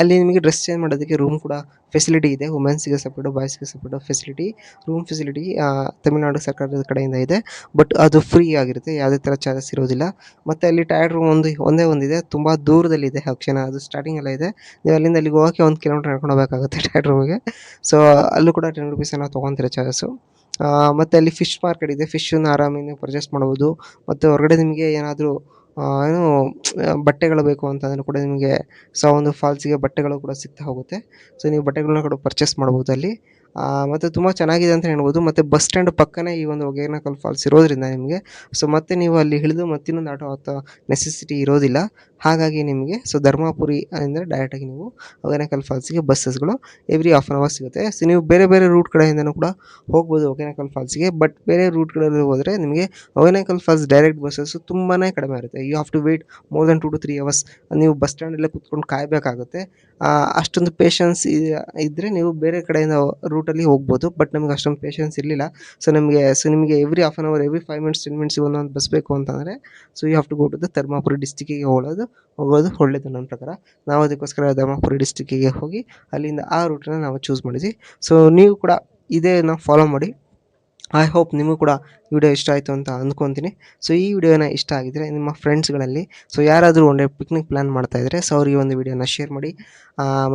ಅಲ್ಲಿ ನಿಮಗೆ ಡ್ರೆಸ್ ಚೇಂಜ್ ಮಾಡೋದಕ್ಕೆ ರೂಮ್ ಕೂಡ ಫೆಸಿಲಿಟಿ ಇದೆ. ವುಮೆನ್ಸ್ಗೆ ಸಪ್ರೇಟು, ಬಾಯ್ಸ್ಗೆ separate facility, room facility Tamil Nadu ಸರ್ಕಾರದ ಕಡೆಯಿಂದ ಇದೆ. ಬಟ್ ಅದು ಫ್ರೀ ಆಗಿರುತ್ತೆ, ಯಾವುದೇ ಥರ ಚಾರ್ಜಸ್ ಇರೋದಿಲ್ಲ. ಮತ್ತು ಅಲ್ಲಿ ಟೈರ್ಡ್ ರೂಮ್ ಒಂದೇ ಒಂದಿದೆ, ತುಂಬ ದೂರದಲ್ಲಿದೆ. ಆಪ್ಷನ್ ಅದು ಸ್ಟಾರ್ಟಿಂಗ್ ಎಲ್ಲ ಇದೆ. ನೀವು ಅಲ್ಲಿಂದ ಅಲ್ಲಿಗೆ ಹೋಗೋಕ್ಕೆ 1 ಕಿಲೋಮೀಟರ್ ನಡ್ಕೊಂಡು ಹೋಗಬೇಕಾಗುತ್ತೆ ಟೈರ್ಡ್ ರೂಮಿಗೆ. ಸೊ ಅಲ್ಲೂ ಕೂಡ 10 ರುಪೀಸ್ ಏನೋ ತೊಗೊತಾರೆ ಚಾರ್ಜಸ್ಸು. ಮತ್ತು ಅಲ್ಲಿ ಫಿಶ್ ಮಾರ್ಕೆಟ್ ಇದೆ. ಫಿಶನ್ನು ಆರಾಮಾಗಿ ನೀವು ಪರ್ಚೇಸ್ ಮಾಡ್ಬೋದು. ಮತ್ತು ಹೊರಗಡೆ ನಿಮಗೆ ಏನಾದರೂ ಏನು ಬಟ್ಟೆಗಳು ಬೇಕು ಅಂತಂದರೂ ಕೂಡ ನಿಮಗೆ ಸೊ ಒಂದು ಫಾಲ್ಸಿಗೆ ಬಟ್ಟೆಗಳು ಕೂಡ ಸಿಗ್ತಾ ಹೋಗುತ್ತೆ. ಸೊ ನೀವು ಬಟ್ಟೆಗಳನ್ನ ಕೂಡ ಪರ್ಚೇಸ್ ಮಾಡ್ಬೋದು ಅಲ್ಲಿ. ಮತ್ತು ತುಂಬ ಚೆನ್ನಾಗಿದೆ ಅಂತ ಹೇಳ್ಬೋದು. ಮತ್ತು ಬಸ್ ಸ್ಟ್ಯಾಂಡ್ ಪಕ್ಕನೇ ಈ ಒಂದು ಹೊಗೇನಕಲ್ ಫಾಲ್ಸ್ ಇರೋದ್ರಿಂದ ನಿಮಗೆ ಸೊ ಮತ್ತೆ ನೀವು ಅಲ್ಲಿ ಇಳಿದು ಮತ್ತಿನ್ನೊಂದು ಆಟೋ ಹತ್ತೋ ನೆಸೆಸಿಟಿ ಇರೋದಿಲ್ಲ. ಹಾಗಾಗಿ ನಿಮಗೆ ಸೊ ಧರ್ಮಪುರಿ ಅಂದರೆ ಡೈರೆಕ್ಟಾಗಿ ನೀವು ಹೊಗೇನಕಲ್ ಫಾಲ್ಸಿಗೆ ಬಸ್ಸಸ್ಗಳು ಎವ್ರಿ ಹಾಫ್ ಆನ್ ಅವರ್ ಸಿಗುತ್ತೆ. ಸೊ ನೀವು ಬೇರೆ ಬೇರೆ ರೂಟ್ ಕಡೆಯಿಂದನೂ ಕೂಡ ಹೋಗ್ಬೋದು ಹೊಗೇನಕಲ್ ಫಾಲ್ಸಿಗೆ. ಬಟ್ ಬೇರೆ ರೂಟ್ಗಳಲ್ಲಿ ಹೋದರೆ ನಿಮಗೆ ಹೊಗೇನಕಲ್ ಫಾಲ್ಸ್ ಡೈರೆಕ್ಟ್ ಬಸ್ಸಸ್ಸು ತುಂಬಾ ಕಡಿಮೆ ಇರುತ್ತೆ. You have to wait more than 2 to 3 hours. ನೀವು ಬಸ್ ಸ್ಟ್ಯಾಂಡಲ್ಲೇ ಕೂತ್ಕೊಂಡು ಕಾಯಬೇಕಾಗುತ್ತೆ. ಅಷ್ಟೊಂದು ಪೇಷನ್ಸ್ ಇದ್ದರೆ ನೀವು ಬೇರೆ ಕಡೆಯಿಂದ ರೂಟಲ್ಲಿ ಹೋಗ್ಬೋದು. ಬಟ್ ನಮಗೆ ಅಷ್ಟೊಂದು ಪೇಷನ್ಸ್ ಇರಲಿಲ್ಲ. ಸೊ ನಿಮಗೆ every half an hour, every 5 minutes 10 ಮಿನಿಟ್ಸಿಗೆ ಒಂದೊಂದು ಬಸ್ ಬೇಕು ಅಂತಂದರೆ so you have to go to the Dharmapuri ಡಿಸ್ಟಿಕ್ಕಿಗೆ ಹೋಗೋದು ಒಳ್ಳೆಯದು ನನ್ನ ಪ್ರಕಾರ. ನಾವು ಅದಕ್ಕೋಸ್ಕರ ಧರ್ಮಪುರಿ ಡಿಸ್ಟಿಕ್ಕಿಗೆ ಹೋಗಿ ಅಲ್ಲಿಂದ ಆ ರೂಟನ್ನ ನಾವು ಚೂಸ್ ಮಾಡಿದ್ವಿ. ಸೊ ನೀವು ಕೂಡ ಇದೇನ ಫಾಲೋ ಮಾಡಿ. ಐ ಹೋಪ್ ನಿಮಗೂ ಕೂಡ ವಿಡಿಯೋ ಇಷ್ಟ ಆಯಿತು ಅಂತ ಅಂದ್ಕೊತೀನಿ. ಸೊ ಈ ವಿಡಿಯೋನ ಇಷ್ಟ ಆಗಿದ್ದರೆ ನಿಮ್ಮ ಫ್ರೆಂಡ್ಸ್ಗಳಲ್ಲಿ ಸೊ ಯಾರಾದರೂ ಒನ್ ಡೇ ಪಿಕ್ನಿಕ್ ಪ್ಲ್ಯಾನ್ ಮಾಡ್ತಾಯಿದ್ರೆ ಸೊ ಅವ್ರಿಗೆ ಒಂದು ವಿಡಿಯೋನ ಶೇರ್ ಮಾಡಿ.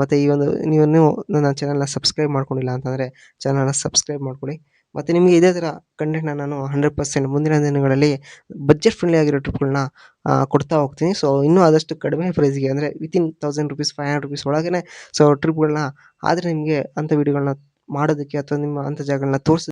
ಮತ್ತು ಈ ಒಂದು ನೀವು ನನ್ನ ಚಾನಲ್ನ ಸಬ್ಸ್ಕ್ರೈಬ್ ಮಾಡ್ಕೊಂಡಿಲ್ಲ ಅಂತಂದರೆ ಚಾನಲ್ನ ಸಬ್ಸ್ಕ್ರೈಬ್ ಮಾಡ್ಕೊಳ್ಳಿ. ಮತ್ತು ನಿಮಗೆ ಇದೇ ಥರ ಕಂಟೆಂಟ್ನ ನಾನು 100% ಮುಂದಿನ ದಿನಗಳಲ್ಲಿ ಬಜೆಟ್ ಫ್ರೆಂಡ್ಲಿ ಆಗಿರೋ ಟ್ರಿಪ್ಗಳನ್ನ ಕೊಡ್ತಾ ಹೋಗ್ತೀನಿ. ಸೊ ಇನ್ನೂ ಆದಷ್ಟು ಕಡಿಮೆ ಪ್ರೈಸ್ಗೆ ಅಂದರೆ ವಿತಿನ್ 1000 ರುಪೀಸ್ 500 ರುಪೀಸ್ ಒಳಗೇ ಸೊ ಟ್ರಿಪ್ಗಳನ್ನ ಆದರೆ ನಿಮಗೆ ಅಂಥ ವಿಡಿಯೋಗಳನ್ನ ಮಾಡೋದಕ್ಕೆ ಅಥವಾ ನಿಮ್ಮ ಅಂಥ ಜಾಗಗಳನ್ನ ತೋರಿಸೋದಕ್ಕೆ